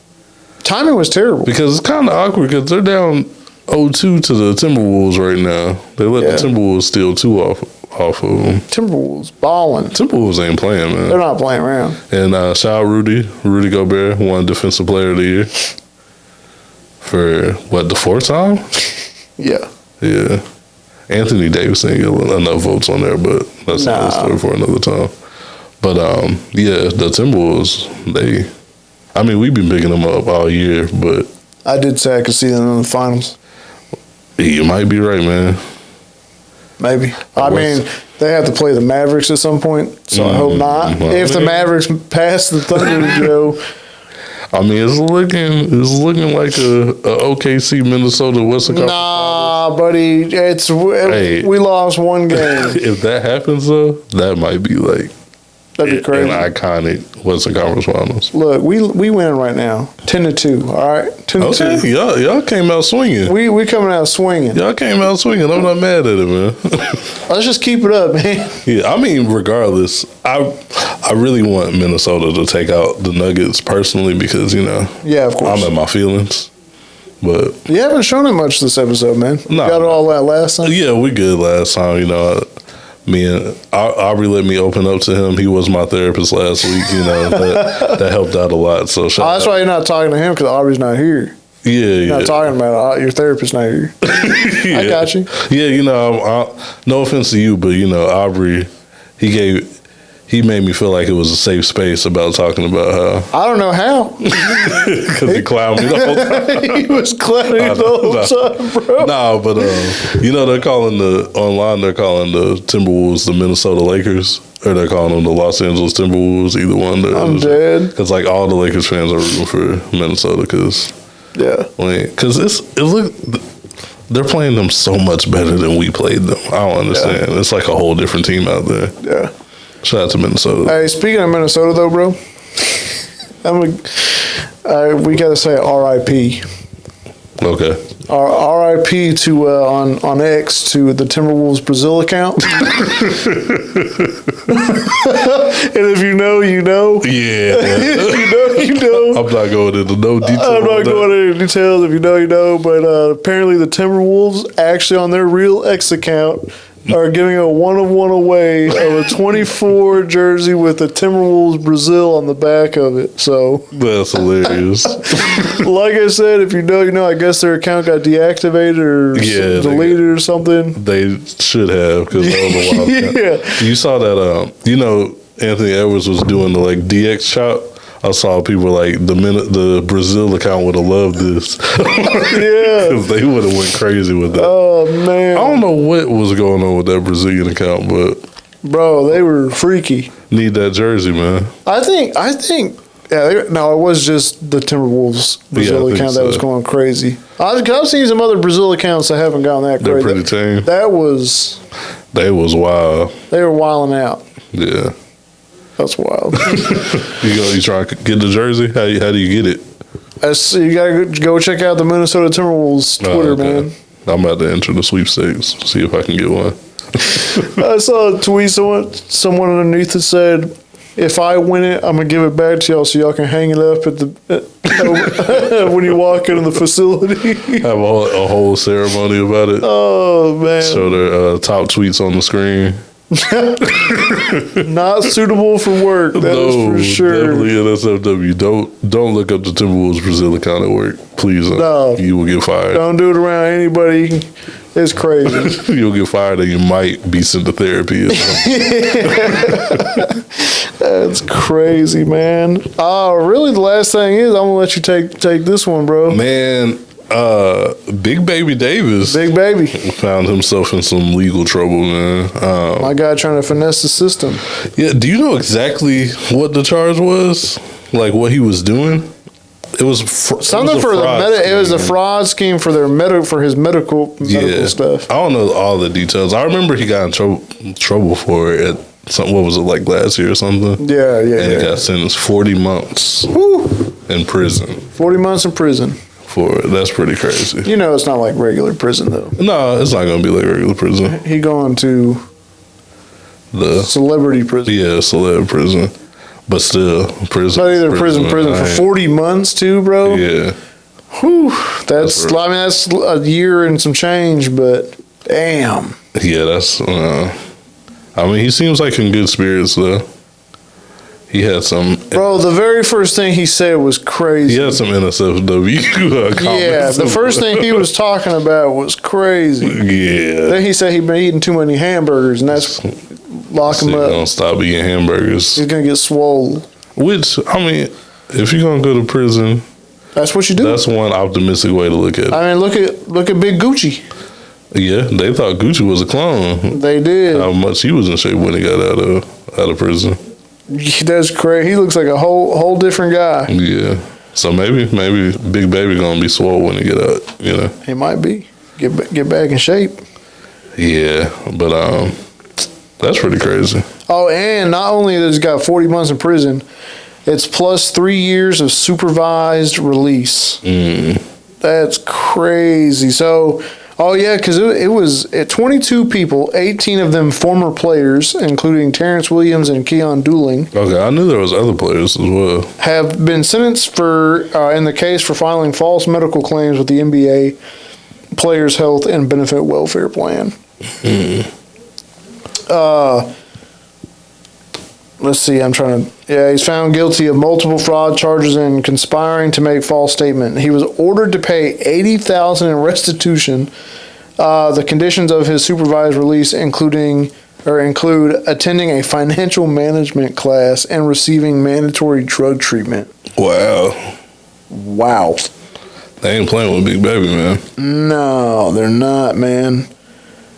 Timing was terrible. Because it's kind of awkward because they're down 0-2 to the Timberwolves right now. They let the Timberwolves steal 2 off off of them. Timberwolves balling. Timberwolves ain't playing, man. They're not playing around. And shout out Rudy Gobert, won Defensive Player of the Year for the fourth time? Yeah. Yeah. Anthony Davis didn't get enough votes on there, but that's another story for another time. But yeah, the Timberwolves, we've been picking them up all year, but I did say I could see them in the finals. You might be right, man. Maybe. They have to play the Mavericks at some point, so I hope not. If the Mavericks pass the Thunder, Joe. It's looking like a OKC Minnesota Western Conference. Nah, buddy, we lost one game. If that happens though, that might be like that'd be crazy. An iconic Western Conference Finals. Look, we win right now, 10-2. All right, 10-2. Okay, y'all came out swinging. We coming out swinging. Y'all came out swinging. I'm not mad at it, man. Let's just keep it up, man. Yeah, regardless, I really want Minnesota to take out the Nuggets personally because yeah, of course, I'm in my feelings. But you haven't shown it much this episode, man. No, got it all that last time. Yeah, we good last time. Me and Aubrey let me open up to him. He was my therapist last week. That helped out a lot. So that's why you're not talking to him because Aubrey's not here. Yeah, you're not talking about your therapist not here. Yeah. I got you. Yeah, no offense to you, but Aubrey, he made me feel like it was a safe space about talking about her. I don't know how. Because he clowned me the whole time. He was clowning me the whole time, bro. No, but they're calling the Timberwolves the Minnesota Lakers, or they're calling them the Los Angeles Timberwolves. Either one. I'm dead. Because all the Lakers fans are rooting for Minnesota. Because they're playing them so much better than we played them. I don't understand. Yeah. It's like a whole different team out there. Yeah. Shout out to Minnesota. Hey, speaking of Minnesota, though, bro, we got to say R.I.P. Okay. R.I.P. to on X to the Timberwolves Brazil account. And if you know, you know. Yeah. If you know, you know. I'm not going into no details. I'm not going into details. If you know, you know. But apparently, the Timberwolves actually on their real X account are giving a 1-of-1 away of a 24 jersey with the Timberwolves Brazil on the back of it. So that's hilarious. Like I said, if you know, you know. I guess their account got deactivated or deleted or something. They should have because that was a wild account. Yeah, you saw that. Anthony Edwards was doing the DX chop. I saw people the Brazil account would have loved this. Yeah. Because they would have went crazy with that. Oh, man. I don't know what was going on with that Brazilian account, but... Bro, they were freaky. Need that jersey, man. I think it was just the Timberwolves Brazil account that was going crazy. I've seen some other Brazil accounts that haven't gone that crazy. They're pretty tame. They was wild. They were wilding out. Yeah. That's wild. You try to get the jersey? How do you get it? You gotta go check out the Minnesota Timberwolves Twitter, man. I'm about to enter the sweepstakes. See if I can get one. I saw a tweet. Someone underneath it said, "If I win it, I'm gonna give it back to y'all so y'all can hang it up at the when you walk into the facility." Have a whole ceremony about it. Oh man! Show their top tweets on the screen. Not suitable for work. That is for sure. Definitely NSFW. Don't look up the Timberwolves Brazil account at work, please. No, you will get fired. Don't do it around anybody. It's crazy. You'll get fired, and you might be sent to therapy. That's crazy, man. Really? The last thing is, I'm gonna let you take this one, bro. Man. Big Baby Davis. Big Baby. Found himself in some legal trouble, man. My guy trying to finesse the system. Yeah, do you know exactly what the charge was? Like what he was doing? It was something for the it was a fraud scheme for his medical stuff. I don't know all the details. I remember he got in trouble for it at what was it, last year or something? Yeah. And he got sentenced 40 months in prison. 40 months in prison. That's pretty crazy. You know, it's not like regular prison though. No, it's not going to be like regular prison. He going to the celebrity prison. Yeah, celeb prison, but still prison. Not either prison for 40 months too, bro. Yeah. Whew. That's a year and some change, but damn. Yeah, that's. I mean, he seems like in good spirits though. He had some. Bro, the very first thing he said was crazy. He had some NSFW comments. Yeah, the first thing he was talking about was crazy. Yeah. Then he said he'd been eating too many hamburgers, and that's lock him up. Don't stop eating hamburgers. He's gonna get swole. Which, I mean, if you're gonna go to prison, That's what you do. that's one optimistic way to look at it. I mean, look at Big Gucci. Yeah, they thought Gucci was a clone. They did. How much he was in shape when he got out of prison. That's crazy. He looks like a whole different guy. Yeah. So maybe Big Baby gonna be swole when he get out. You know. He might be get back in shape. Yeah, but that's pretty crazy. Oh, and not only does he got 40 months in prison, it's plus 3 years of supervised release. That's crazy. So, oh yeah, because it was 22 people, 18 of them former players, including Terrence Williams and Keon Dooling, Okay, I knew there was other players as well. have been sentenced for in the case for filing false medical claims with the NBA Players Health and Benefit Welfare Plan. Let's see, he's found guilty of multiple fraud charges and conspiring to make false statement. He was ordered to pay $80,000 in restitution. The conditions of his supervised release include attending a financial management class and receiving mandatory drug treatment. Wow. Wow. They ain't playing with Big Baby, man. No, they're not, man.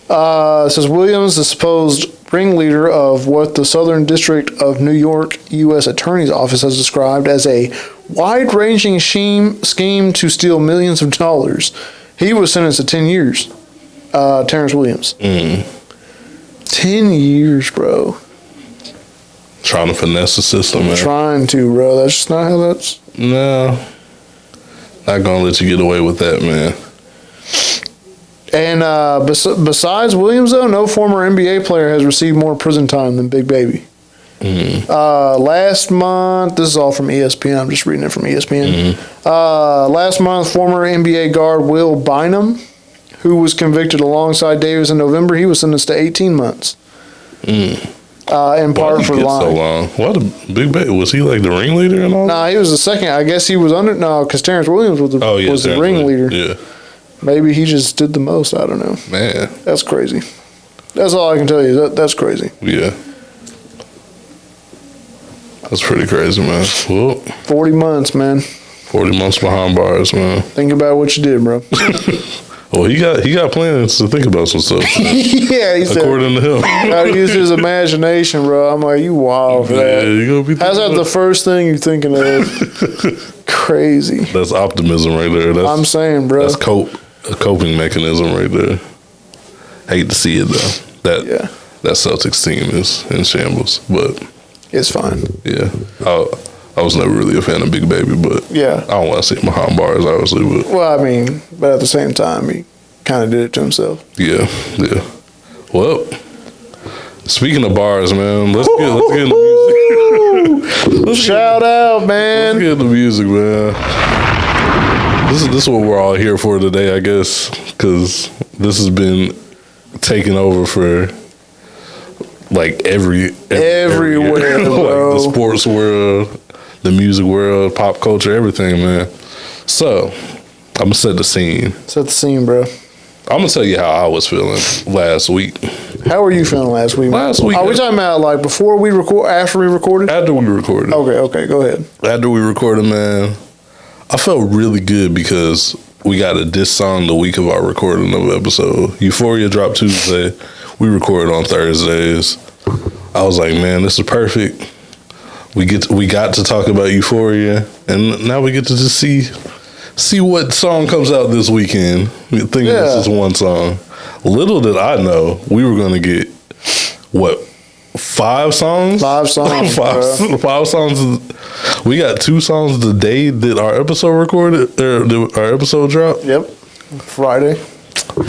It says Williams, the supposed ringleader of what the Southern District of New York U.S. Attorney's Office has described as a wide-ranging scheme to steal millions of dollars. He was sentenced to 10 years. Terrence Williams. 10 years, bro. Trying to finesse the system, man. Trying to, bro. That's just not how that's... No. Not gonna let you get away with that, man. And besides Williams, though, no former NBA player has received more prison time than Big Baby. Last month, this is all from ESPN. I'm just reading it from ESPN. Last month, former NBA guard Will Bynum, who was convicted alongside Davis in November, he was sentenced to 18 months. In part for lying. So long. What a Big Baby, was he like the ringleader and all? Nah, he was the second. I guess he was because Terrence Williams was the ringleader. Yeah. Maybe he just did the most. I don't know. Man. That's crazy. That's all I can tell you. That's crazy. Yeah. That's pretty crazy, man. Well, 40 months, man. 40 months behind bars, man. Think about what you did, bro. Well, he got plans to think about some stuff. Yeah, he said. According to him. Gotta use his imagination, bro. I'm like, you wild for that. Yeah, you gonna be How's that the first thing you're thinking of? Crazy. That's optimism right there. I'm saying, bro. That's a coping mechanism right there. Hate to see it though. That Celtics team is in shambles, but it's fine. Yeah, I was never really a fan of Big Baby, but yeah, I don't want to see him behind bars, obviously. But well, I mean, but at the same time, he kind of did it to himself. Yeah. Well, speaking of bars, man, let's get in the music. Shout out, man. Let's get in the music, man. This is what we're all here for today, I guess, because this has been taking over for like everywhere, bro. Like the sports world, the music world, pop culture, everything, man. So I'm gonna set the scene. Set the scene, bro. I'm gonna tell you how I was feeling last week. How were you feeling last week? Last week. Are we talking about like before we record, after we recorded? After we recorded. Okay, go ahead. After we recorded, man, I felt really good because we got a diss song the week of our recording of the episode. Euphoria dropped Tuesday. We recorded on Thursdays. I was like, man, this is perfect. We got to talk about Euphoria, and now we get to just see what song comes out this weekend. Thinking this is one song. Little did I know we were going to get, what, 5 songs? 5 songs. 5 songs. We got 2 songs the day that our episode recorded, or our episode dropped. Yep. Friday.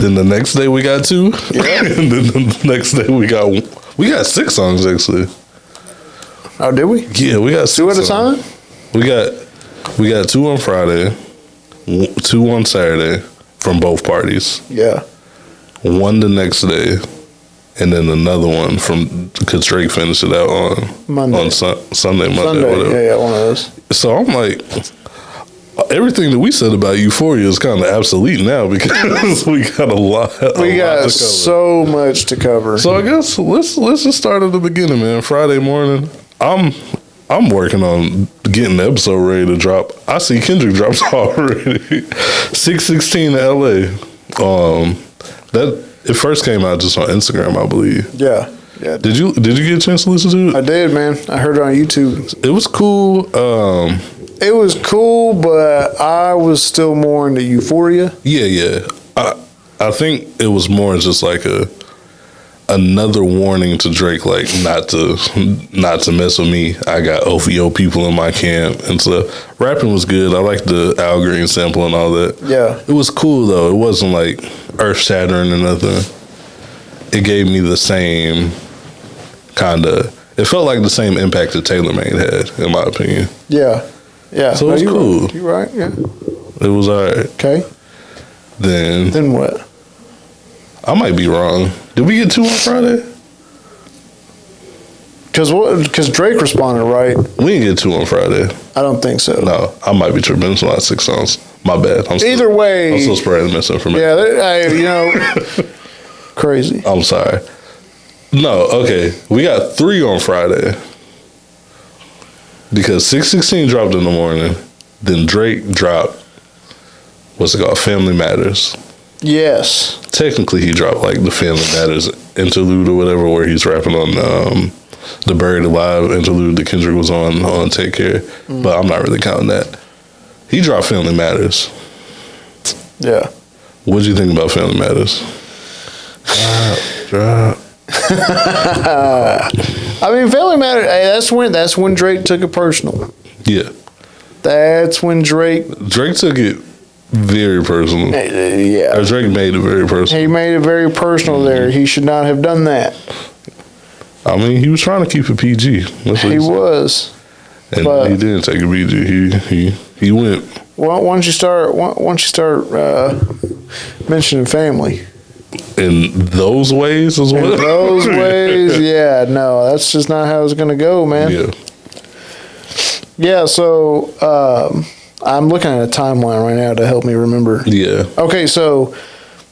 Then the next day we got 2. Yeah. And then the next day we got 6 songs actually. Oh, did we? Yeah, we got 6 2 at a songs. time? We got 2 on Friday, 2 on Saturday from both parties. Yeah. 1 the next day, and then another one from because Drake finished it out on Monday. on Sunday, whatever. Yeah, one of those. So I'm like, everything that we said about Euphoria is kind of obsolete now because we got a lot. We got so much to cover. So I guess let's just start at the beginning, man. Friday morning, I'm working on getting the episode ready to drop. I see Kendrick drops already. 6:16 to LA. That it first came out just on Instagram, I believe. Yeah. Did you get a chance to listen to it? I did, man. I heard it on YouTube. It was cool. It was cool, but I was still more into Euphoria. Yeah. I think it was more just like another warning to Drake, like not to mess with me. I got OVO people in my camp, and so rapping was good. I liked the Al Green sample and all that. Yeah, it was cool though. It wasn't like earth shattering or nothing. It gave me the same kind of. It felt like the same impact that Taylor Made had, in my opinion. Yeah. So it was cool. Right. You're right. Yeah. It was alright. Okay. Then what? I might be wrong. Did we get 2 on Friday? Because Drake responded, right? We didn't get 2 on Friday. I don't think so. No, I might be tripping. It's like 6 songs. My bad. Either way, I'm still spreading misinformation. Yeah, crazy. I'm sorry. No, okay. We got 3 on Friday. Because 6:16 dropped in the morning. Then Drake dropped, what's it called? Family Matters. Yes. Technically, he dropped like the Family Matters interlude or whatever, where he's rapping on the Buried Alive interlude that Kendrick was on Take Care. But I'm not really counting that. He dropped Family Matters. Yeah. What do you think about Family Matters? Drop. I mean, Family Matters. Hey, that's when Drake took it personal. Yeah. That's when Drake took it very personal. Yeah. Or Drake made it very personal. He made it very personal there. He should not have done that. I mean, he was trying to keep it PG. He was. And he didn't take it PG. He went. Well, once you start mentioning family. In those ways as well? In those ways, yeah. No, that's just not how it's going to go, man. Yeah. Yeah, so I'm looking at a timeline right now to help me remember. Yeah. Okay, so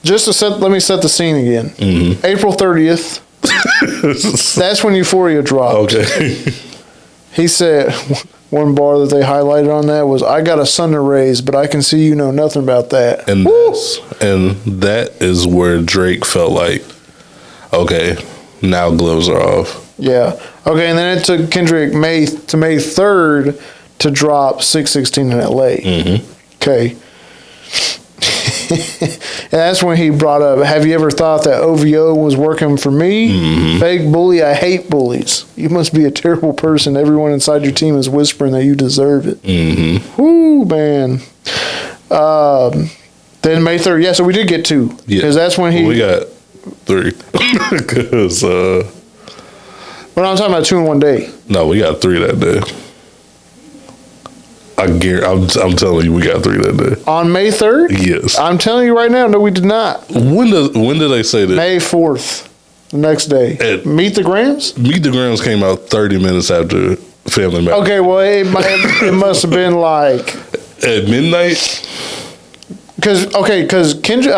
let me set the scene again. Mm-hmm. April 30th. That's when Euphoria dropped. Okay. He said, one bar that they highlighted on that was, "I got a son to raise, but I can see you know nothing about that." And that is where Drake felt like, okay, now gloves are off. Yeah. Okay, and then it took Kendrick May 3rd to drop 6:16 in LA. Mm-hmm. Okay. And that's when he brought up, "Have you ever thought that OVO was working for me? Mm-hmm. Fake bully, I hate bullies. You must be a terrible person. Everyone inside your team is whispering that you deserve it." Mm-hmm. Whoo, man. Then May 3rd. Yeah, so we did get 2. Yeah. Because that's when we got 3. Because... But I'm talking about 2 in one day. No, we got 3 that day. I'm telling you, we got 3 that day. On May 3rd? Yes. I'm telling you right now, no, we did not. When did they say that? May 4th, the next day. Meet the Grams? Meet the Grams came out 30 minutes after Family Matters. Okay, well, it must have been like... At midnight? Because Kendrick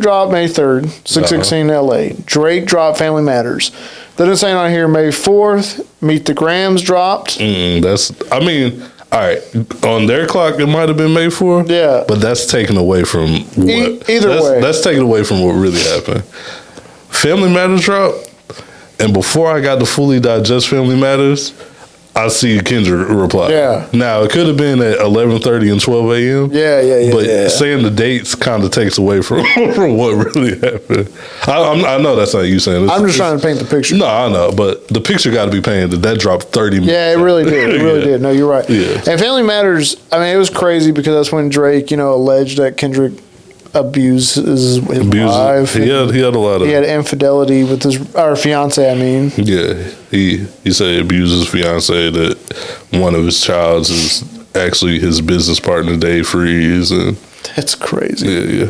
dropped May 3rd, 6:16 LA. Drake dropped Family Matters. Then it's saying on here May 4th, Meet the Grams dropped. All right, on their clock it might have been May 4th. Yeah, but that's taken away from what. Either way, that's taken away from what really happened. Family Matters dropped, and before I got to fully digest Family Matters, I see Kendrick reply. Yeah. Now it could have been at 11:30 and 12 a.m. Yeah. But saying the dates kind of takes away from what really happened. I know that's not you saying. I'm just trying to paint the picture. No, I know, but the picture got to be painted. That dropped 30 minutes. Yeah, it really did. It really did. No, you're right. Yeah. And Family Matters. I mean, it was crazy because that's when Drake, alleged that Kendrick abused his wife. He had a lot of. He had infidelity with his fiance. I mean. Yeah, he said he abused his fiance. That one of his childs is actually his business partner, Dave Freeze, and that's crazy. Yeah.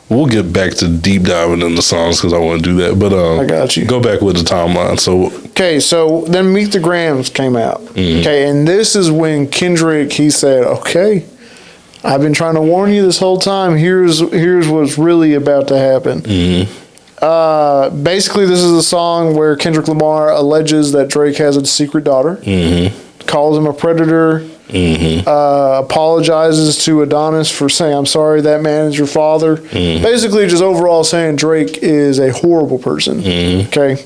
we'll get back to deep diving in the songs because I want to do that. But I got you. Go back with the timeline. So okay, so then Meet the Grams came out. Okay, and this is when Kendrick, he said, "Okay, I've been trying to warn you this whole time. Here's what's really about to happen." Basically, this is a song where Kendrick Lamar alleges that Drake has a secret daughter, calls him a predator, apologizes to Adonis for saying, "I'm sorry, that man is your father." Basically, just overall saying Drake is a horrible person. Okay.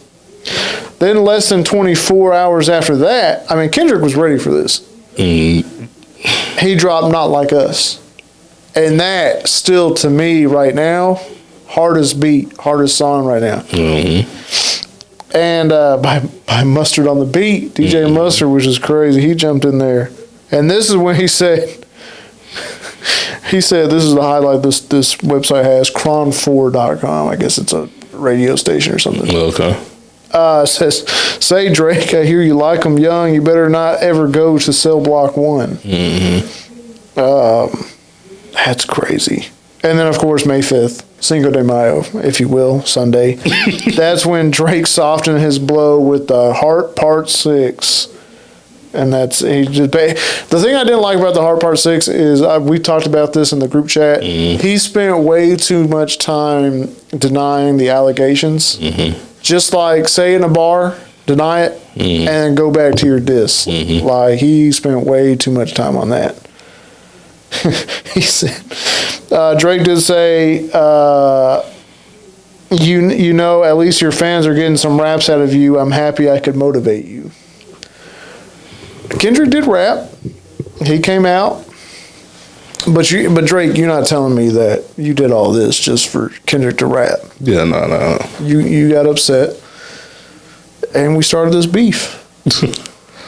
Then less than 24 hours after that, I mean, Kendrick was ready for this. He dropped Not Like Us. And that still, to me, right now, hardest beat, hardest song right now. And by Mustard on the beat, DJ Mustard, which is crazy, he jumped in there. And this is when he said, this is the highlight this website has, cron4.com. I guess it's a radio station or something. Okay. Says, "Say Drake, I hear you like 'em young. You better not ever go to cell block 1. That's crazy. And then, of course, May 5th, Cinco de Mayo, if you will, Sunday. That's when Drake softened his blow with the Heart Part 6. And that's the thing I didn't like about the Heart Part 6 is we talked about this in the group chat. He spent way too much time denying the allegations. Just like say in a bar, deny it, and go back to your diss. Like he spent way too much time on that. He said, Drake did say, you know, at least your fans are getting some raps out of you. I'm happy I could motivate you. Kendrick did rap. He came out. But Drake, you're not telling me that you did all this just for Kendrick to rap. Yeah, no. You got upset, and we started this beef.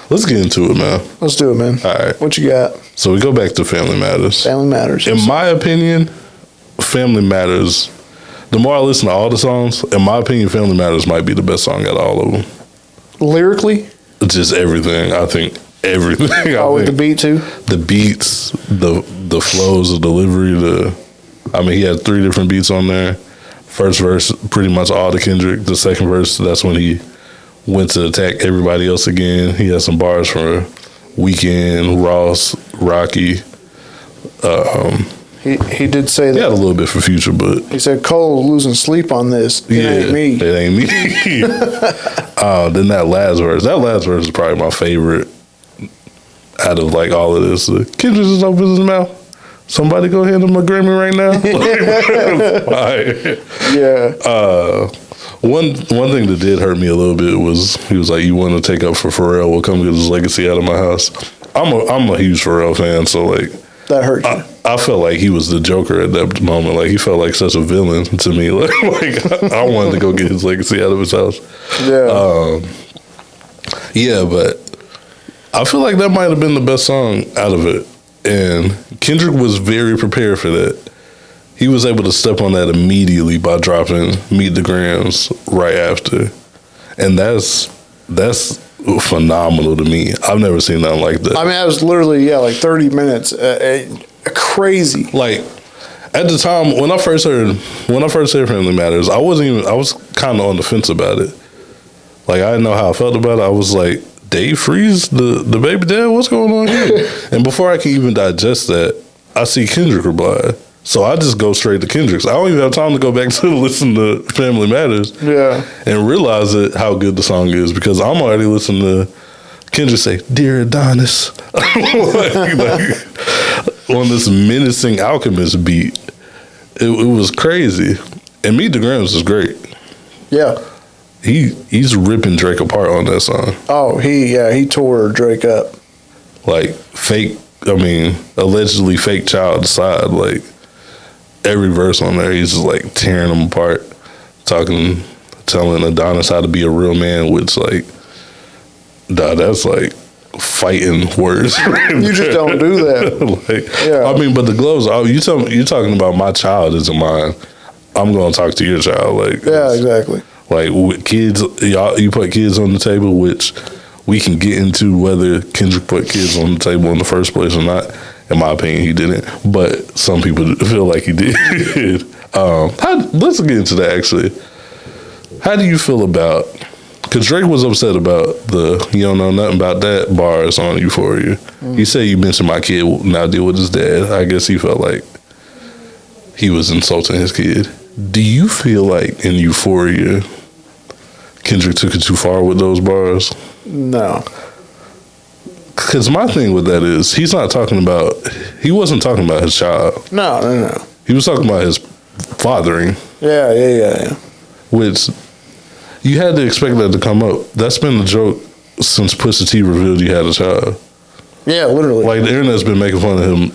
Let's get into it, man. Let's do it, man. All right. What you got? So we go back to Family Matters. Family Matters. In my opinion, Family Matters, the more I listen to all the songs, in my opinion, Family Matters might be the best song out of all of them. Lyrically? Just everything. I think everything. With the beat too? The beats, the flows, the delivery, he had 3 different beats on there. First verse, pretty much all to Kendrick. The second verse, that's when he went to attack everybody else again. He had some bars from Weeknd, Ross, Rocky. He did say that. He had a little bit for Future, but he said Cole losing sleep on this. It ain't me. It ain't me. Then that last verse is probably my favorite out of like all of this. Kendrick just opened his mouth. Somebody go hand him a Grammy right now. Yeah. One thing that did hurt me a little bit was he was like, "You want to take up for Pharrell? Well, come get his legacy out of my house." I'm a huge Pharrell fan, so like that hurt you. I felt like he was the Joker at that moment. Like he felt like such a villain to me. Like I wanted to go get his legacy out of his house. Yeah. But I feel like that might have been the best song out of it, and Kendrick was very prepared for that. He was able to step on that immediately by dropping Meet the Grams right after. And that's phenomenal to me. I've never seen nothing like that. I mean, I was literally, like 30 minutes. Crazy. Like, at the time, when I first heard Family Matters, I was kind of on the fence about it. Like, I didn't know how I felt about it. I was like, Dave Freeze, the baby dad? What's going on here? And before I can even digest that, I see Kendrick reply. So I just go straight to Kendrick's. I don't even have time to go back to listen to Family Matters. Yeah. And realize how good the song is because I'm already listening to Kendrick say, "Dear Adonis." like on this menacing Alchemist beat. It was crazy. And Meet the Grams is great. Yeah. He's ripping Drake apart on that song. Oh, he tore Drake up. Like allegedly fake child aside, like every verse on there, he's just like tearing them apart, telling Adonis how to be a real man, which like, that's like fighting words. You just don't do that. But the gloves. You talking about my child isn't mine. I'm gonna talk to your child. Like, yeah, exactly. Like with kids, you put kids on the table, which we can get into whether Kendrick put kids on the table in the first place or not. In my opinion, he didn't, but some people feel like he did. Let's get into that actually. How do you feel about? Because Drake was upset about the "you don't know nothing about that" bars on Euphoria. He said you mentioned my kid will now deal with his dad. I guess he felt like he was insulting his kid. Do you feel like in Euphoria, Kendrick took it too far with those bars? No. Because my thing with that is he wasn't talking about his child. No. He was talking about his fathering. Yeah. Which you had to expect that to come up. That's been the joke since Pusha T revealed he had a child. Yeah, literally. Like the internet's been making fun of him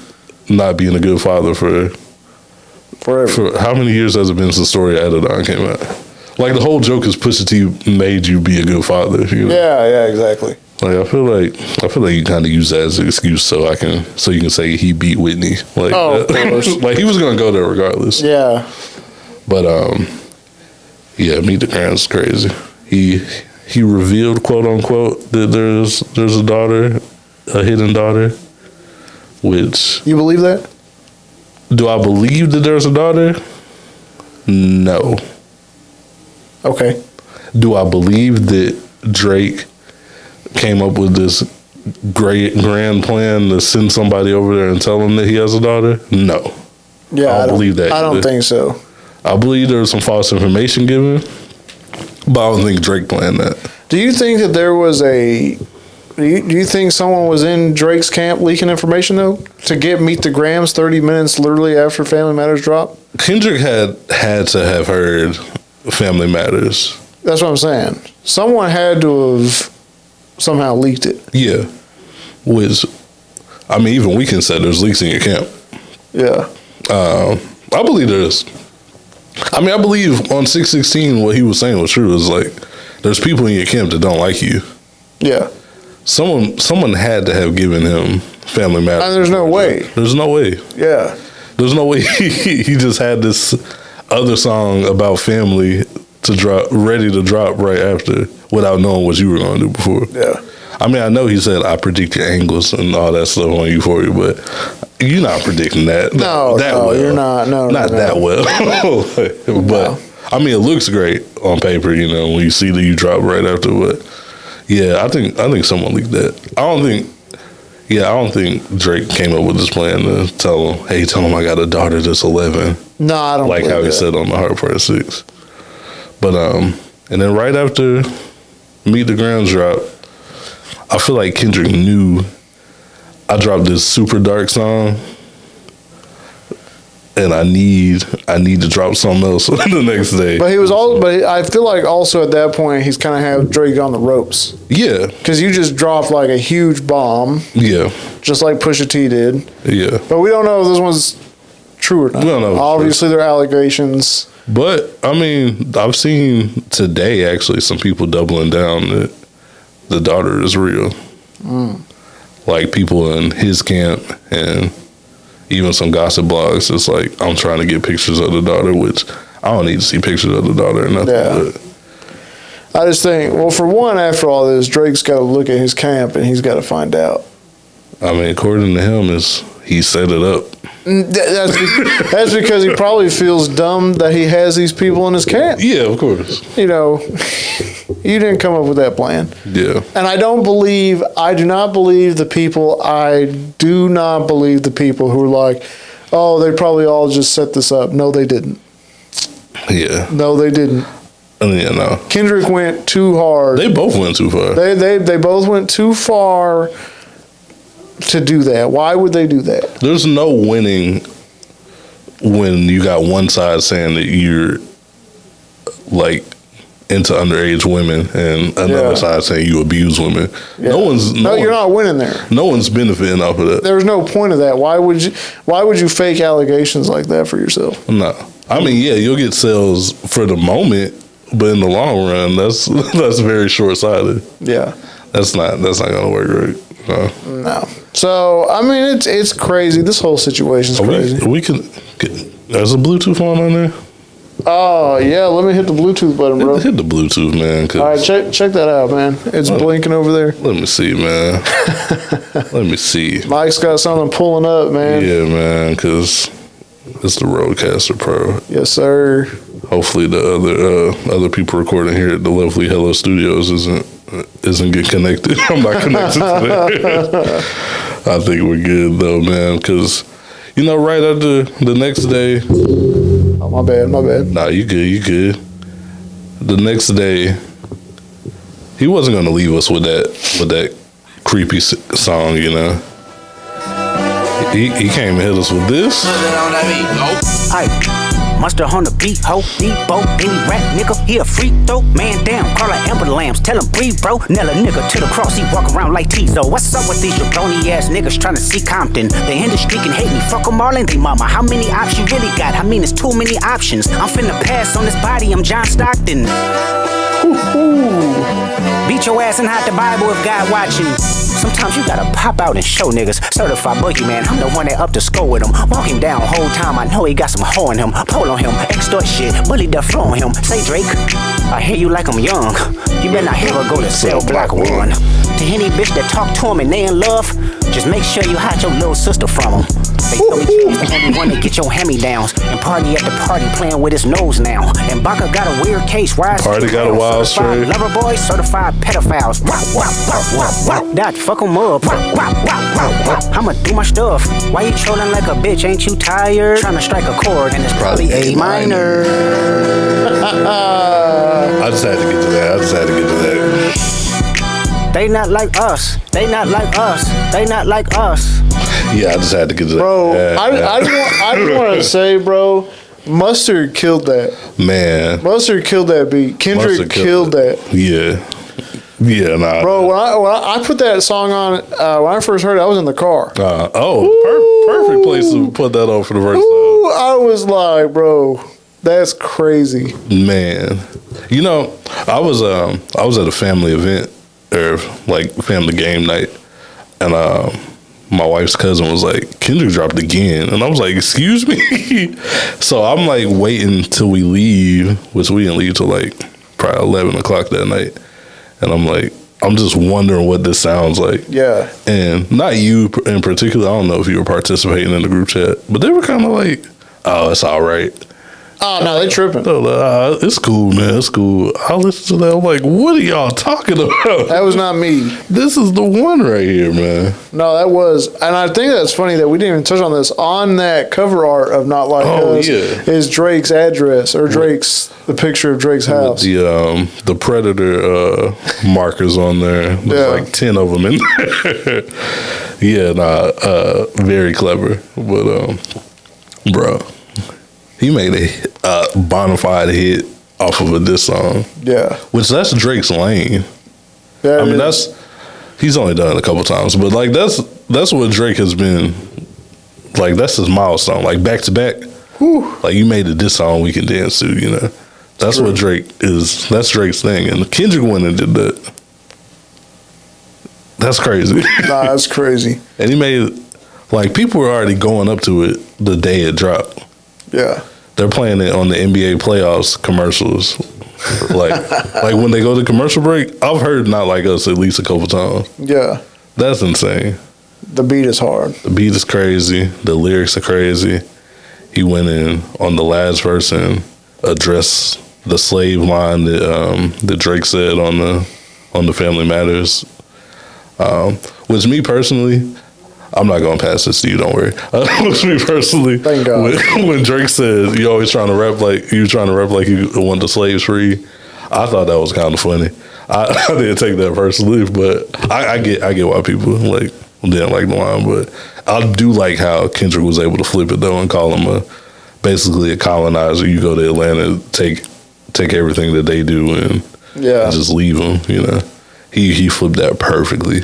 not being a good father for forever. For how many years has it been since the story of Adidon came out? Like the whole joke is Pusha T made you be a good father. You know? Yeah, exactly. Like I feel like you kind of use that as an excuse so you can say he beat Whitney. Like, of course. Like he was gonna go there regardless. Yeah. But yeah, Meet the Grand's crazy. He revealed, quote unquote, that there's a daughter, a hidden daughter. Which you believe that? Do I believe that there's a daughter? No. Okay. Do I believe that Drake came up with this great grand plan to send somebody over there and tell him that he has a daughter? No. Yeah, I don't believe that. I don't think so. I believe there was some false information given, but I don't think Drake planned that. Do you think that there was do you think someone was in Drake's camp leaking information, though, to get Meet the Grams 30 minutes literally after Family Matters dropped? Kendrick had to have heard Family Matters. That's what I'm saying. Someone had to have somehow leaked it. Yeah. Which, I mean, even we can say there's leaks in your camp. Yeah. I believe there is. I mean, I believe on 616 what he was saying was true. Is like, there's people in your camp that don't like you. Yeah. Someone had to have given him Family Matters. And there's no way. There's no way. Yeah. There's no way he just had this other song about family to drop, ready to drop right after, without knowing what you were going to do before. Yeah. I mean, I know he said I predict your angles and all that stuff on Euphoria, but you're not predicting that. No, well. You're not. No, that well. But I mean, it looks great on paper, you know, when you see that you drop right after. But yeah, I think someone leaked that. I don't think Drake came up with this plan to tell him I got a daughter that's 11. No, I don't. Like how he said on the Hard Part 6. But and then right after Meet the Grams drop, I feel like Kendrick knew I dropped this super dark song, and I need to drop something else the next day. But I feel like also at that point he's kind of have Drake on the ropes. Yeah, because you just dropped like a huge bomb. Yeah, just like Pusha T did. Yeah, but we don't know if this one's true or not. We don't know. Obviously, there are allegations. But I mean, I've seen today actually some people doubling down that the daughter is real. Like people in his camp and even some gossip blogs. It's like, I'm trying to get pictures of the daughter, which I don't need to see pictures of the daughter or nothing. Yeah. But I just think, well, for one, after all this, Drake's got to look at his camp and he's got to find out. I mean, according to him, he set it up. That's because he probably feels dumb that he has these people in his camp. Yeah, of course. You know, you didn't come up with that plan. Yeah. And I do not believe the people who are like, oh, they probably all just set this up. No, they didn't. Yeah. No, they didn't. Yeah, no. Kendrick went too hard. They both went too far. They both went too far to do that. Why would they do that? There's no winning when you got one side saying that you're like into underage women and another side saying you abuse women. Yeah. You're not winning there. No one's benefiting off of that. There's no point of that. Why would you fake allegations like that for yourself? No. I mean, yeah, you'll get sales for the moment, but in the long run, that's very short-sighted. Yeah. That's not gonna work right. No. So I mean, it's crazy. This whole situation's crazy. There's a Bluetooth on there. Oh yeah, let me hit the Bluetooth button, bro. Hit the Bluetooth, man. All right, check that out, man. It's blinking over there. Let me see, man. Let me see. Mike's got something pulling up, man. Yeah, man. Because It's the Rodecaster Pro. Yes, sir. Hopefully the other people recording here at the lovely Hello Studios isn't getting connected. I'm not connected to that. I think we're good though, man, because right after the next day. Oh, my bad. Nah, you good. The next day, he wasn't gonna leave us with that creepy song, He came and hit us with this. Monster on the beat, ho, Debo, any rap nigga, he a freak though. Man down, call like Amber Lambs, tell him breathe, bro. Nella nigga to the cross, he walk around like Tizo. What's up with these jabroni ass niggas trying to see Compton? They in the street can hate me, fuck them all and they mama. How many options you really got? I mean, it's too many options. I'm finna pass on this body, I'm John Stockton. Beat your ass and hide the Bible if God watching. Sometimes you gotta pop out and show niggas. Certified boogeyman, I'm the one that up to score with him. Walk him down whole time, I know he got some hoe in him. Pull on him, extort shit, bully the flow on him. Say Drake, I hear you like I'm young. You better not ever go to cell block 1. To any bitch that talk to him and they in love, just make sure you hide your little sister from him. They tell me he's the only one that get your hand-me-downs. And party at the party playing with his nose now. And Baka got a weird case, why is Party got a wild straight. Lover boys, certified pedophiles. That fuck em up. I'ma do my stuff. Why you trolling like a bitch? Ain't you tired? Trying to strike a chord and it's probably A minor. I just had to get to that. They not like us. They not like us. They not like us. Yeah, I just had to get to that. Bro, Yeah. I just want to say, bro, Mustard killed that. Man. Mustard killed that beat. Kendrick killed that. Yeah. Yeah, nah. Bro, when I put that song on, when I first heard it, I was in the car. Perfect place to put that on for the first time. I was like, bro, that's crazy. Man. I was at a family event, or like family game night, and my wife's cousin was like, Kendrick dropped again. And I was like, excuse me? So I'm like waiting till we leave, which we didn't leave till like probably 11 o'clock that night. And I'm like, I'm just wondering what this sounds like. Yeah. And not you in particular, I don't know if you were participating in the group chat, but they were kind of like, oh, it's all right. Oh, no, they tripping. It's cool, man. It's cool. I listen to that. I'm like, what are y'all talking about? That was not me. This is the one right here, man. No, that was. And I think that's funny that we didn't even touch on this. On that cover art of Not Like Us is Drake's address, or the picture of Drake's house. The Predator markers on there. There's like 10 of them in there. Very clever. But, bro, he made a bona fide hit off of a diss song. Yeah. Which that's Drake's lane. Yeah, I mean, he's only done it a couple times, but like that's what Drake has been, like that's his milestone. Like back to back. Like you made a diss song we can dance to, That's what Drake is. That's Drake's thing. And Kendrick went and did that. That's crazy. Nah, that's crazy. And he made, like, people were already going up to it the day it dropped. Yeah. They're playing it on the NBA playoffs commercials. like when they go to commercial break, I've heard Not Like Us at least a couple times. Yeah. That's insane. The beat is hard. The beat is crazy. The lyrics are crazy. He went in on the last verse and addressed the slave line that Drake said on the Family Matters. Which me personally, I'm not going to pass this to you, don't worry. Which me personally, thank God. When Drake said you always trying to rap like you want the slaves free, I thought that was kind of funny. I didn't take that personally, but I get why people like didn't like the line. But I do like how Kendrick was able to flip it though and call him basically a colonizer. You go to Atlanta, take everything that they do and just leave them. He flipped that perfectly.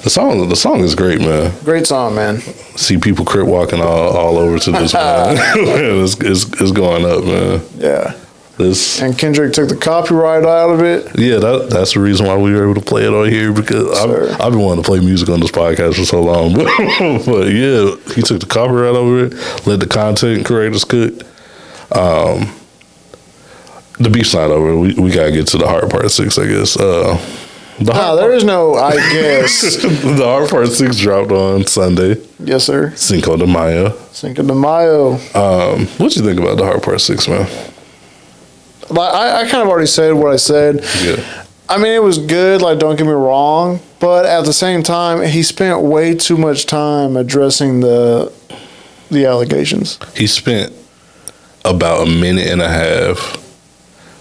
The song is great, man. Great song, man. See people crip walking all over to this, man. it's going up, man. Yeah. And Kendrick took the copyright out of it. Yeah, that's the reason why we were able to play it on here, because I've been wanting to play music on this podcast for so long. But yeah, he took the copyright over it, let the content creators cook. The beef's not over. We gotta get to the hard part 6, I guess. No, there is no I guess. The Hard Part 6 dropped on Sunday. Yes, sir. Cinco de Mayo. Cinco de Mayo. What you think about the Hard Part 6, man? Like, I kind of already said what I said. Yeah. I mean, it was good, like, don't get me wrong. But at the same time, he spent way too much time addressing the allegations. He spent about a minute and a half,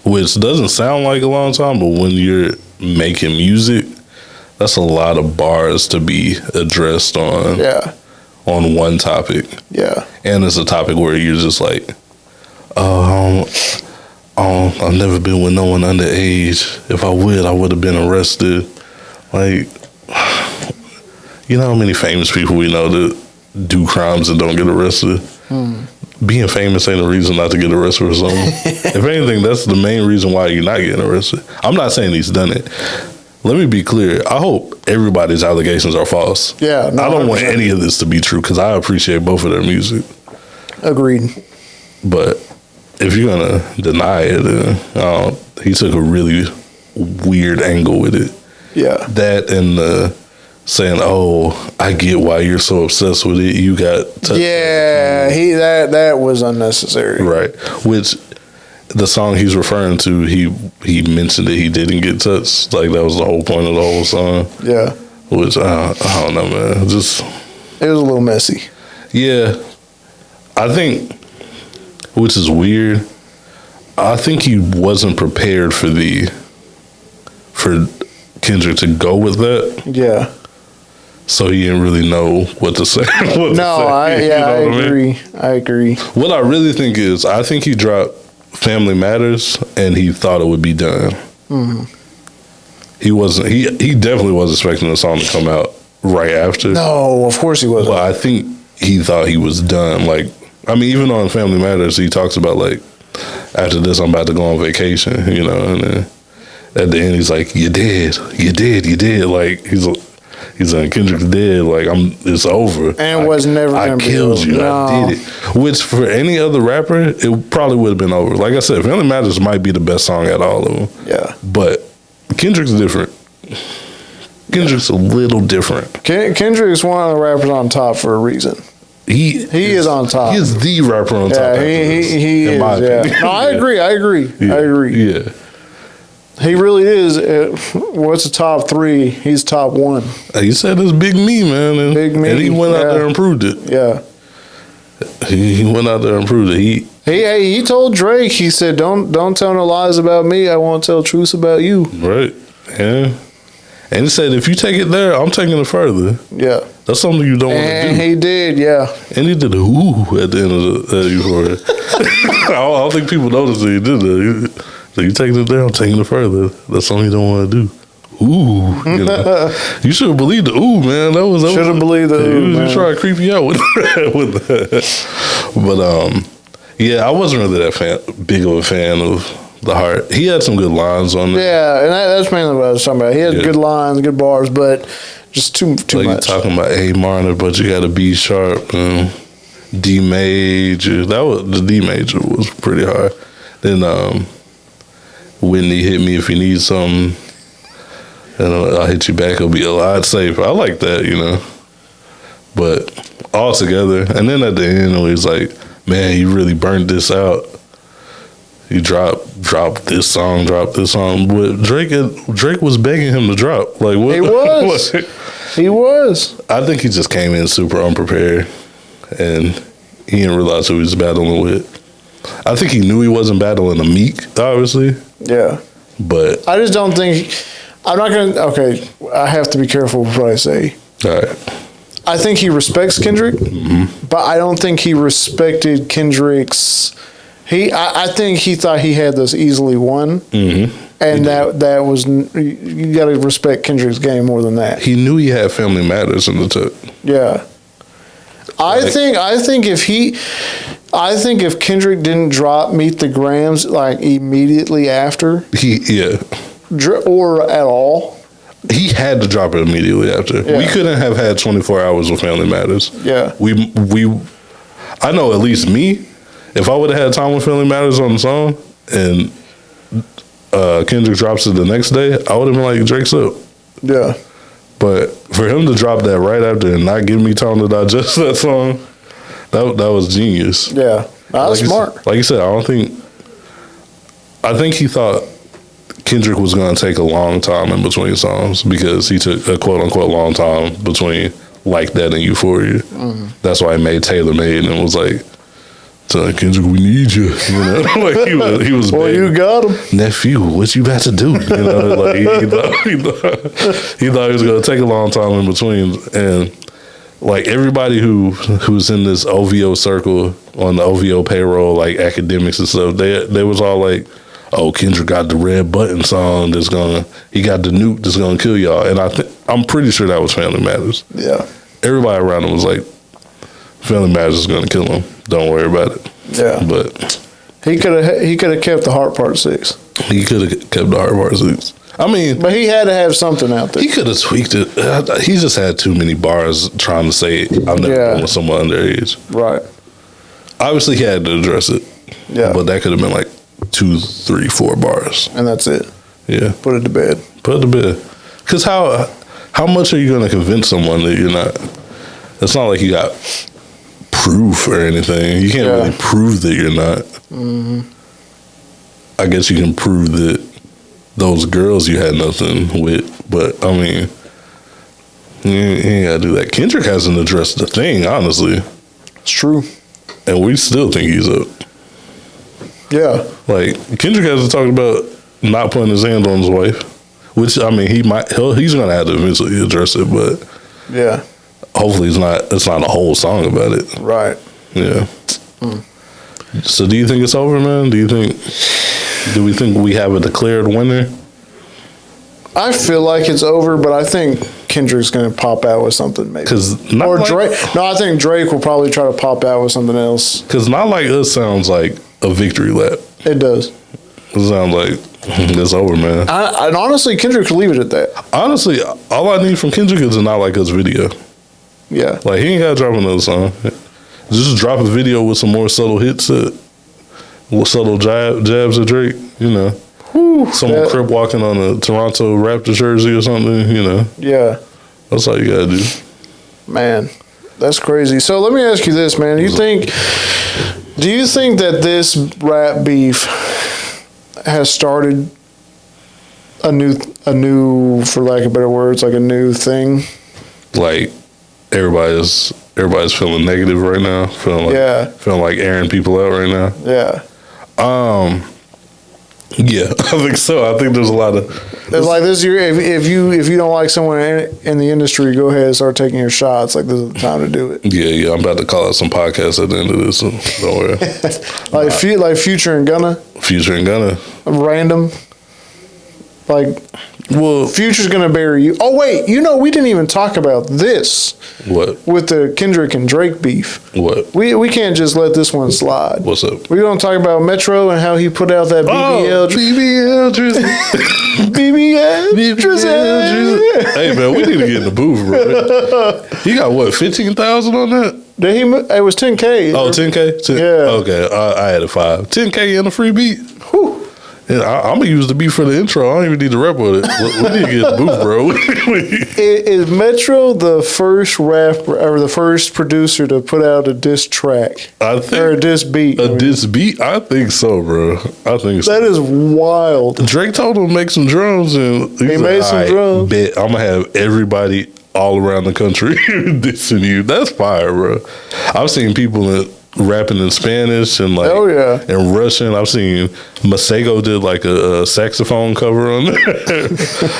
which doesn't sound like a long time, but when you're making music, that's a lot of bars to be addressed on. Yeah. On one topic. Yeah. And it's a topic where you're just like, I've never been with no one underage. If I would have been arrested. Like, you know how many famous people we know that do crimes and don't get arrested? Being famous ain't a reason not to get arrested for something. If anything, that's the main reason why you're not getting arrested. I'm not saying he's done it. Let me be clear. I hope everybody's allegations are false. Yeah. No, I don't want 100%. any of this to be true because I appreciate both of their music. Agreed. But if you're going to deny it, he took a really weird angle with it. Yeah. That and the saying, "Oh, I get why you're so obsessed with it. You got touched." Yeah, that was unnecessary. Right. Which the song he's referring to, he mentioned that he didn't get touched. Like that was the whole point of the whole song. Yeah. Which I don't know, man. Just it was a little messy. Yeah. I think, which is weird, I think he wasn't prepared for Kendrick to go with that. Yeah. So he didn't really know what to say. I agree. I agree. What I really think is, I think he dropped Family Matters and he thought it would be done. Mm-hmm. He wasn't. He definitely wasn't expecting the song to come out right after. No, of course he wasn't. But I think he thought he was done. Like, I mean, even on Family Matters, he talks about like, after this, I'm about to go on vacation, you know, and then at the end, he's like, you did. Like, he's like, Kendrick's dead. Like, it's over. And it was never I going to be killed over. you. No. I did it. Which, for any other rapper, it probably would have been over. Like I said, Family Matters might be the best song out of all of them. Yeah. But Kendrick's different. Kendrick's a little different. Kendrick's one of the rappers on top for a reason. He is on top. He is the rapper on top. Yeah, he is. Yeah. No, I agree. Yeah. He really is. What's the top three? He's top one. He said it's Big Me, man. And, Big Me, and he went out yeah. there and proved it. Yeah. He went out there and proved it. He told Drake, he said, don't tell no lies about me. I won't tell truths about you. Right. Yeah. And he said, if you take it there, I'm taking it further. Yeah. That's something you don't want to do. And he did, yeah. And he did a ooh at the end of the euphoria. I don't think people noticed that he did that. So you taking it there, I'm taking it further. That's something you don't want to do. Ooh. You know? You should have believed the ooh, man. Should have believed the ooh, man. You try to creep you out with that. But, yeah, I wasn't really that big of a fan of The Heart. He had some good lines on it. Yeah, and that's mainly what I was talking about. He had good lines, good bars, but just too like much. You're talking about A minor, but you got a B sharp and D major. The D major was pretty hard. Then Whitney hit me if you need something, and I'll hit you back. It'll be a lot safer. I like that, you know. But all together, and then at the end, it was like, man, you really burnt this out. You drop this song. But Drake was begging him to drop. Like what? He was. He was. I think he just came in super unprepared, and he didn't realize who he was battling with. I think he knew he wasn't battling a Meek, obviously. Yeah. But I just don't think. I'm not gonna. Okay, I have to be careful with what I say. All right. I think he respects Kendrick, but I don't think he respected Kendrick's. I think he thought he had this easily won, and that was, you got to respect Kendrick's game more than that. He knew he had Family Matters in the tuck. Yeah, I think if Kendrick didn't drop Meet the Grams like immediately after, or at all, he had to drop it immediately after. Yeah. We couldn't have had 24 hours with Family Matters. Yeah, I know at least me. If I would have had Time with Family Matters on the song and Kendrick drops it the next day, I would have been like, Drake's up. Yeah. But for him to drop that right after and not give me time to digest that song, that was genius. Yeah. That's smart. Like you said, I think he thought Kendrick was going to take a long time in between songs because he took a quote unquote long time between Like That and Euphoria. Mm-hmm. That's why he made Taylor Made and was like, Kendrick, we need you. You know, like he was. Well, you got him, nephew. What you about to do? You know, like he thought he was going to take a long time in between, and like everybody who's in this OVO circle on the OVO payroll, like academics and stuff, they was all like, "Oh, Kendrick got the red button song he got the nuke that's gonna kill y'all," and I'm pretty sure that was Family Matters. Yeah, everybody around him was like, "Family Matters is gonna kill him. Don't worry about it." Yeah, but he could have kept the Heart Part 6. He could have kept the Heart Part 6. I mean, but he had to have something out there. He could have tweaked it. He just had too many bars trying to say I'm never going with someone underage. Right. Obviously, he had to address it. Yeah. But that could have been like 2, 3, 4 bars, and that's it. Yeah. Put it to bed. Put it to bed. Because how much are you going to convince someone that you're not? It's not like you got proof or anything. You can't really prove that you're not. Mm-hmm. I guess you can prove that those girls you had nothing with, but I mean, you ain't gotta do that. Kendrick hasn't addressed the thing, honestly. It's true. And we still think he's up. Yeah. Like, Kendrick hasn't talked about not putting his hand on his wife, which, I mean, he's gonna have to eventually address it, but yeah. Hopefully it's not a whole song about it. Right. Yeah. So do you think it's over, man? Do we think we have a declared winner? I feel like it's over, but I think Kendrick's going to pop out with something maybe. Or Drake. No, I think Drake will probably try to pop out with something else. Because Not Like Us sounds like a victory lap. It does. It sounds like it's over, man. And honestly, Kendrick could leave it at that. Honestly, all I need from Kendrick is a Not Like Us video. Yeah. Like, he ain't got to drop another song. Just drop a video with some more subtle hits, subtle jabs at Drake, you know. Someone crip walking on a Toronto Raptor jersey or something, you know. Yeah. That's all you got to do. Man, that's crazy. So let me ask you this, man. Do you think that this rap beef has started a new, for lack of better words, like a new thing? Like, everybody's feeling negative right now. Feeling like airing people out right now. Yeah. Yeah, I think so. I think there's a lot of. It's like this year, if you don't like someone in the industry, go ahead and start taking your shots. Like, this is the time to do it. Yeah. I'm about to call out some podcasts at the end of this. So don't worry. like Future and Gunna. Random. Like, well, Future's gonna bury you. Oh wait, we didn't even talk about this. What? With the Kendrick and Drake beef. What? We can't just let this one slide. What's up? We're gonna talk about Metro and how he put out that BBL. BBL Drizzy. BBL Drizzy. Hey man, we need to get in the booth, bro. He got what, 15,000 on that? It was 10K. Oh, 10K? Yeah. Okay, I had a 5. 10K and a free beat. Whew. Yeah, I'm gonna use the beat for the intro. I don't even need to rap with it. We need to get in the booth, bro. Is Metro the first rapper or the first producer to put out a diss track? I think, or a diss beat. A diss beat? I think so, bro. I think so. That is wild. Drake told him to make some drums, and he made some drums. Bet I'm gonna have everybody all around the country dissing you. That's fire, bro. I've seen people rapping in Spanish and and Russian. I've seen Masego did like a saxophone cover on there.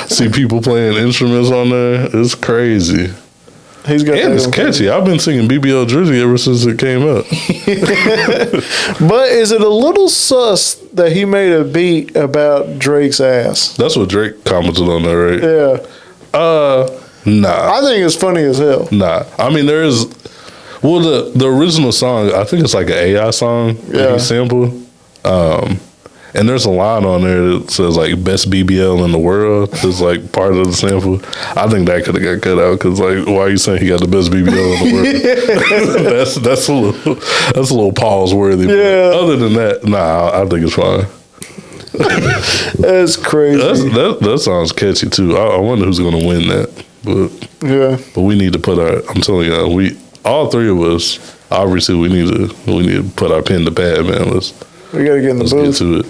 See people playing instruments on there. It's crazy. He's got and it's catchy. I've been singing BBL Drizzy ever since it came out. But is it a little sus that he made a beat about Drake's ass? That's what Drake commented on there, right? Yeah. Nah. I think it's funny as hell. Nah. I mean, there is. Well, the original song, I think it's like an AI song that he sampled. And there's a line on there that says like best BBL in the world is like part of the sample. I think that could have got cut out because like, why are you saying he got the best BBL in the world? that's a little pause worthy. Yeah. Other than that, nah, I think it's fine. That's crazy. That sounds catchy too. I wonder who's gonna win that. But we need to put our. I'm telling you, we all three of us. Obviously, we need to put our pen to pad, man. We gotta get in the booth. Get to it.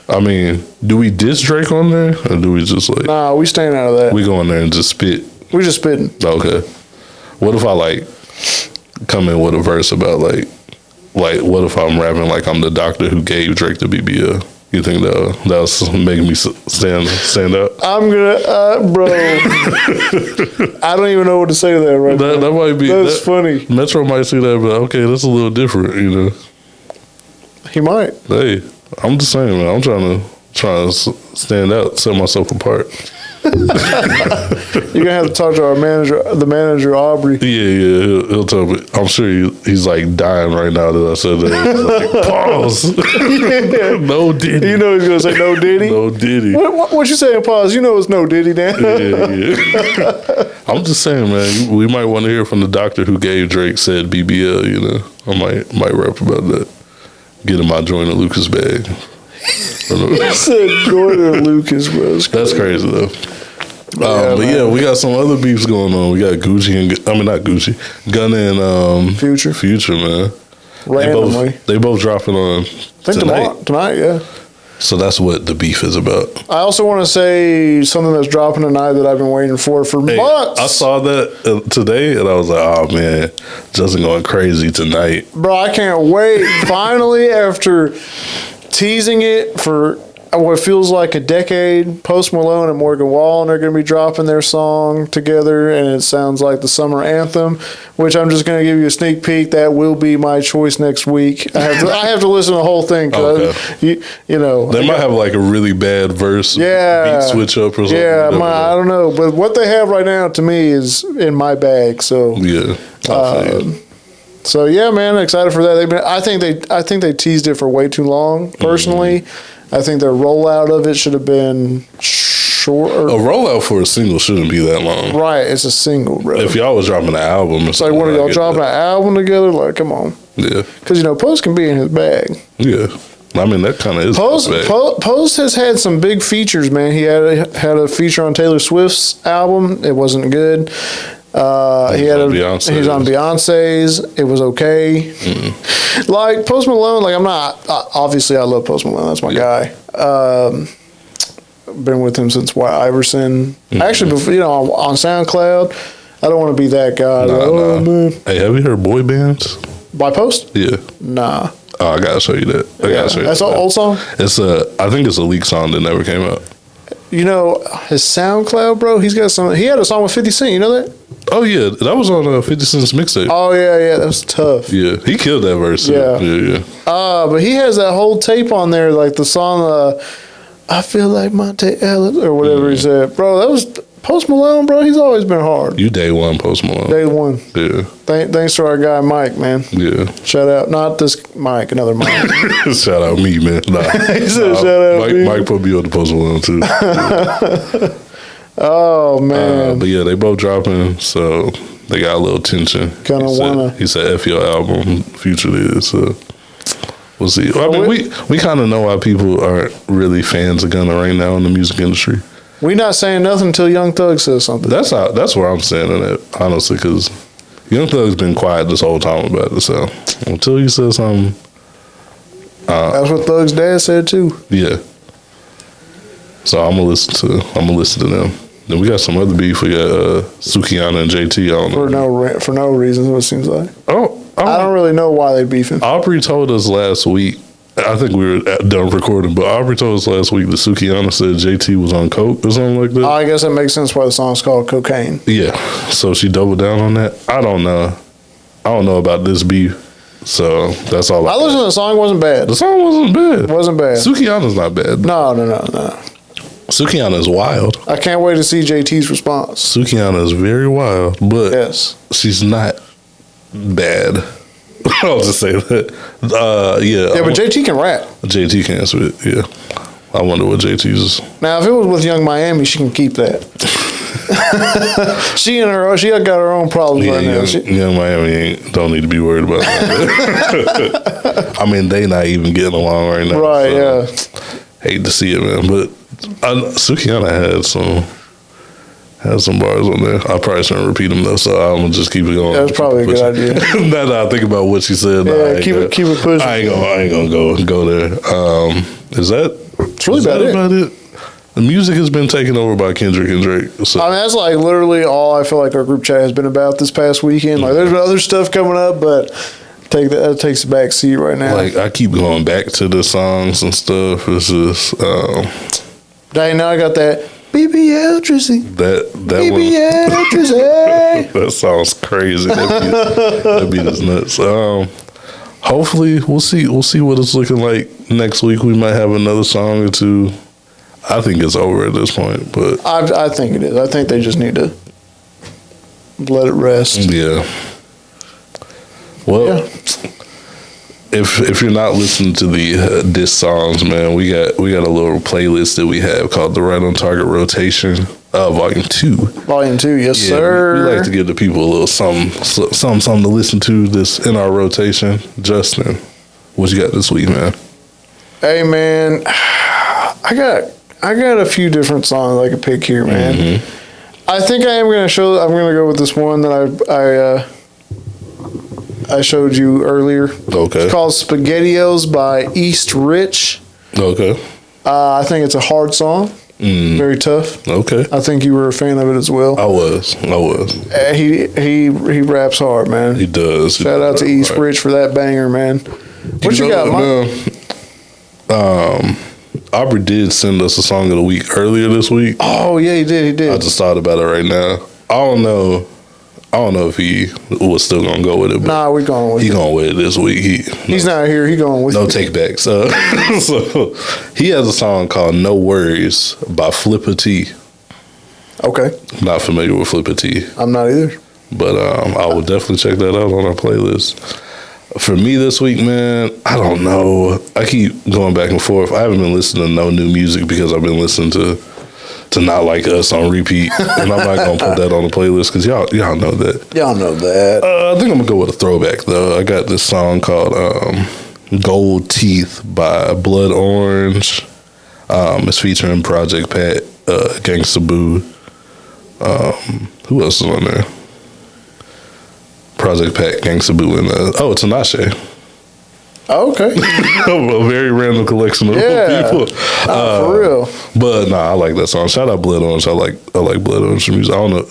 I mean, do we diss Drake on there, or do we just like? Nah, we staying out of that. We go in there and just spit. We just spitting. Okay. What if I like come in with a verse about like what if I'm rapping like I'm the doctor who gave Drake the BBL? You think that was making me stand up? I'm gonna, bro. I don't even know what to say to that right now. That might be. That's funny. Metro might see that, but okay, that's a little different, you know. He might. Hey, I'm just saying, man. I'm trying to stand out, set myself apart. You're gonna have to talk to our manager, the manager Aubrey. Yeah, he'll tell me. I'm sure he's like dying right now that I said that. He's like, pause. No Diddy. You know he's gonna say no Diddy. No Diddy. What you saying? Pause. You know it's no Diddy, Dan. Yeah. I'm just saying, man. We might want to hear from the doctor who gave Drake said BBL. You know, I might rap about that. Get in my Jordan Lucas bag. Said Jordan Lucas, bro. That's crazy though. But yeah, we got some other beefs going on. We got Gucci and not Gucci, Gunna and Future, man. Randomly, they both dropping on tonight, yeah. So that's what the beef is about. I also want to say something that's dropping tonight that I've been waiting for months. I saw that today and I was like, oh man, Justin going crazy tonight. Bro, I can't wait. Finally, after teasing it for what feels like a decade, Post Malone and Morgan Wallen are going to be dropping their song together, and it sounds like the summer anthem, which I'm just going to give you a sneak peek. That will be my choice next week. I have to listen to the whole thing. Okay. You know. They might have like a really bad verse. Yeah. Beat switch up or something. Yeah, I don't know. But what they have right now, to me, is in my bag. So yeah. So yeah, man, excited for that. I think they teased it for way too long. Personally, I think their rollout of it should have been short. A rollout for a single shouldn't be that long. Right, it's a single, bro. If y'all was dropping an album, it's like one of y'all dropping an album together. Like, come on. Yeah. Because Post can be in his bag. Yeah. I mean, that kind of is Post has had some big features, man. He had a feature on Taylor Swift's album. It wasn't good. He's on Beyonce's. It was okay. Like Post Malone, like I'm not. Obviously, I love Post Malone. That's my guy. Been with him since Iverson. Actually, before, on SoundCloud. I don't want to be that guy. Nah. Man. Hey, have you heard Boy Bands? By Post? Yeah. Nah. Oh, I gotta show you that. That's an old song. I think it's a leaked song that never came out. His SoundCloud, bro. He had a song with 50 Cent. You know that? Oh yeah, that was on 50 Cent's mixtape. Oh yeah, that was tough. Yeah, he killed that verse. Yeah. But he has that whole tape on there, like the song "I Feel Like Monte Ellis" or whatever he said. Bro, that was Post Malone, bro. He's always been hard. You day one Post Malone. Day one. Yeah. Thanks to our guy Mike, man. Yeah. Shout out, not this Mike, another Mike. Shout out me, man. Nah. He said shout out Mike, me. Mike put me on the Post Malone too. Yeah. Oh man. But yeah, they both dropping, so they got a little tension. He said F your album, Future did, so we'll see. I mean, we kind of know why people aren't really fans of Gunna right now in the music industry. We not saying nothing until Young Thug says something. That's where I'm standing at, honestly, because Young Thug's been quiet this whole time about it. So until he says something, that's what Thug's dad said too. Yeah. So I'm gonna listen to them. Then we got some other beef. We got Sukihana and JT. I don't know. For no reason, it seems like. I don't really know why they beefing. Aubrey told us last week. I think we were done recording, but Aubrey told us last week that Sukihana said JT was on coke or something like that. I guess that makes sense why the song's called Cocaine. Yeah, so she doubled down on that. I don't know about this beef, so that's all. I listened to the song. It wasn't bad. The song wasn't bad. It wasn't bad. Sukihana's not bad. No. Sukihana is wild. I can't wait to see JT's response. Sukihana is very wild, but yes, she's not bad. I'll just say that. Yeah, but JT can rap. JT can spit. Yeah, I wonder what JT's. Now, if it was with Young Miami, she can keep that. she got her own problems right now. Young Miami don't need to be worried about that. I mean, they not even getting along right now. Right? So. Yeah. hate to see it, man. But Sukihana had some bars on there. I probably shouldn't repeat them though, so I'm gonna just keep it going. That's probably a good idea. Now that I think about what she said, yeah, keep it pushing. I ain't gonna go there. Is that? It's really about it. The music has been taken over by Kendrick and Drake. So. I mean, that's like literally all I feel like our group chat has been about this past weekend. Like, there's other stuff coming up, but that takes the back seat right now. Like, I keep going back to the songs and stuff. It's just, dang, now I got that BBL Drizzy. That BBL Drizzy. That sounds crazy. That beat is nuts. Hopefully, we'll see what it's looking like next week. We might have another song or two. I think it's over at this point, but I think it is. I think they just need to let it rest. Yeah. Well, if you're not listening to the diss songs, man, we got a little playlist that we have called the Right on Target Rotation, Volume 2. Volume 2, yes, sir. We like to give the people a little something to listen to this in our rotation. Justin, what you got this week, man? Hey, man, I got a few different songs I could pick here, man. Mm-hmm. I think I'm going to go with this one that I showed you earlier. Okay. It's called SpaghettiOs by East Rich. Okay. I think it's a hard song. Very tough. Okay. I think you were a fan of it as well. I was. He raps hard, man. He does. Shout out to East Rich for that banger, man. What you got, Mike? Aubrey did send us a song of the week earlier this week. Oh yeah, he did. I just thought about it right now. I don't know if he was still gonna go with it. But nah, we're going with it. He going with it this week. He's not here. He going with no it. take back. So he has a song called "No Worries" by Flippa T. Okay. Not familiar with Flippa T. I'm not either. But I will definitely check that out on our playlist. For me this week, man, I don't know. I keep going back and forth. I haven't been listening to no new music because I've been listening to Not Like Us on repeat. And I'm not going to put that on the playlist because y'all know that. Y'all know that. I think I'm going to go with a throwback, though. I got this song called Gold Teeth by Blood Orange. It's featuring Project Pat, Gangsta Boo. Who else is on there? Project Pat, Gangsta Boo, and Tinashe. Oh, okay. A very random collection of people. For real. But nah, I like that song. Shout out Blood Orange. I like Blood Orange music. I don't know.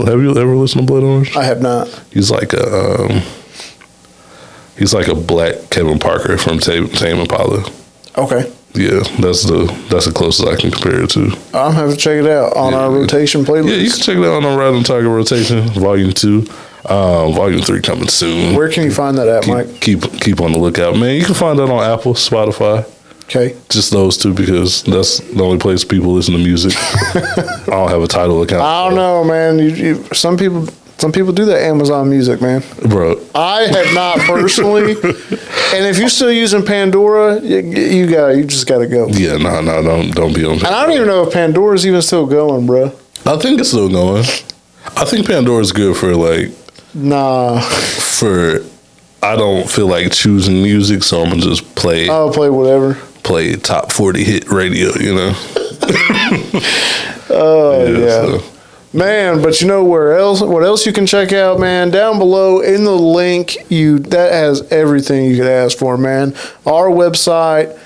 Have you ever listened to Blood Orange? I have not. He's like a black Kevin Parker from Tame Impala. Okay. Yeah, that's the closest I can compare it to. I'm gonna have to check it out on our rotation playlist. Yeah, you can check it out on our Right on Target Rotation, Volume 2. Volume 3 coming soon. Where can you find that at, Mike? Keep on the lookout, man. You can find that on Apple, Spotify. Okay. Just those two because that's the only place people listen to music. I don't have a Tidal account. I don't know, man. Some people do that Amazon Music, man. Bro. I have not personally. And if you're still using Pandora, you just gotta go. Yeah, no, don't be on Pandora. And I don't even know if Pandora's even still going, bro. I think it's still going. I think Pandora's good for like. Nah. I don't feel like choosing music, so I'm gonna just play. I'll play whatever. Play top 40 hit radio, you know. Yeah. So. Man, but you know what else you can check out, man? Down below in the link, that has everything you could ask for, man. Our website,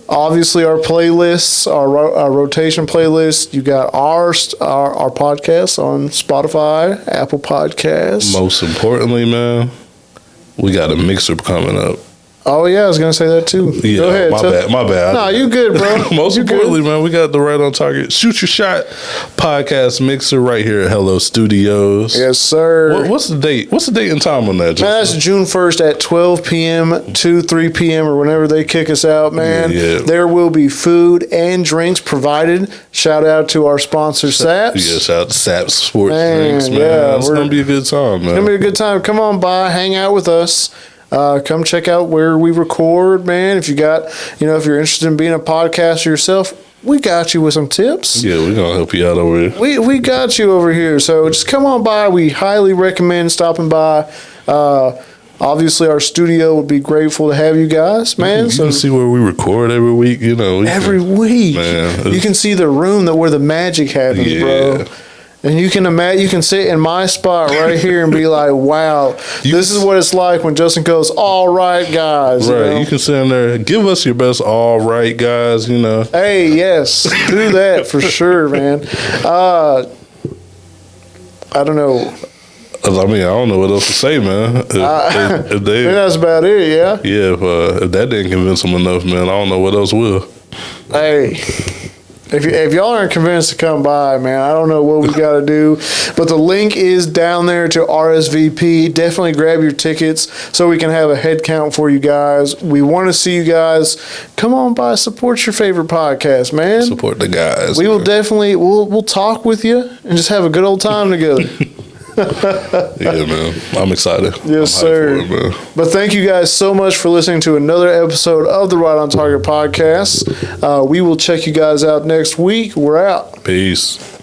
obviously our playlists, our rotation playlist. You got our podcasts on Spotify, Apple Podcasts. Most importantly, man, we got a mixer coming up. Oh yeah, I was gonna say that too. Yeah, go ahead. My bad. Nah, you good, bro. Most importantly, man, we got the Right on Target Shoot Your Shot podcast mixer right here at Hello Studios. Yes, sir. What's the date? What's the date and time on that? Man, that's June 1st at 12 p.m. to 3 p.m. or whenever they kick us out, man. Yeah. There will be food and drinks provided. Shout out to our sponsor, Saps. Yeah, shout out to Saps Sports Drinks, man. Yeah, it's going to be a good time, man. It's going to be a good time. Come on by, hang out with us. Come check out where we record, man. If if you're interested in being a podcaster yourself, we got you with some tips. Yeah, we're going to help you out over here. We got you over here. So just come on by. We highly recommend stopping by. Obviously, our studio would be grateful to have you guys, man. You can see where we record every week, you know. Every week. Man, you can see the room where the magic happens, bro. And you can imagine, you can sit in my spot right here and be like, wow, this is what it's like when Justin goes, all right, guys. Right. You know? You can sit in there, give us your best all right, guys, you know. Hey, yes, do that for sure, man. I don't know. I mean, I don't know what else to say, man. If they, that's about it, yeah? Yeah, if that didn't convince them enough, man, I don't know what else will. Hey. If y'all aren't convinced to come by, man, I don't know what we got to do. But the link is down there to RSVP. Definitely grab your tickets so we can have a head count for you guys. We want to see you guys. Come on by, support your favorite podcast, man. Support the guys. We will definitely, we'll talk with you and just have a good old time together. Yeah, man. I'm excited. Yes, sir. But thank you guys so much for listening to another episode of the Right on Target podcast. We will check you guys out next week. We're out. Peace.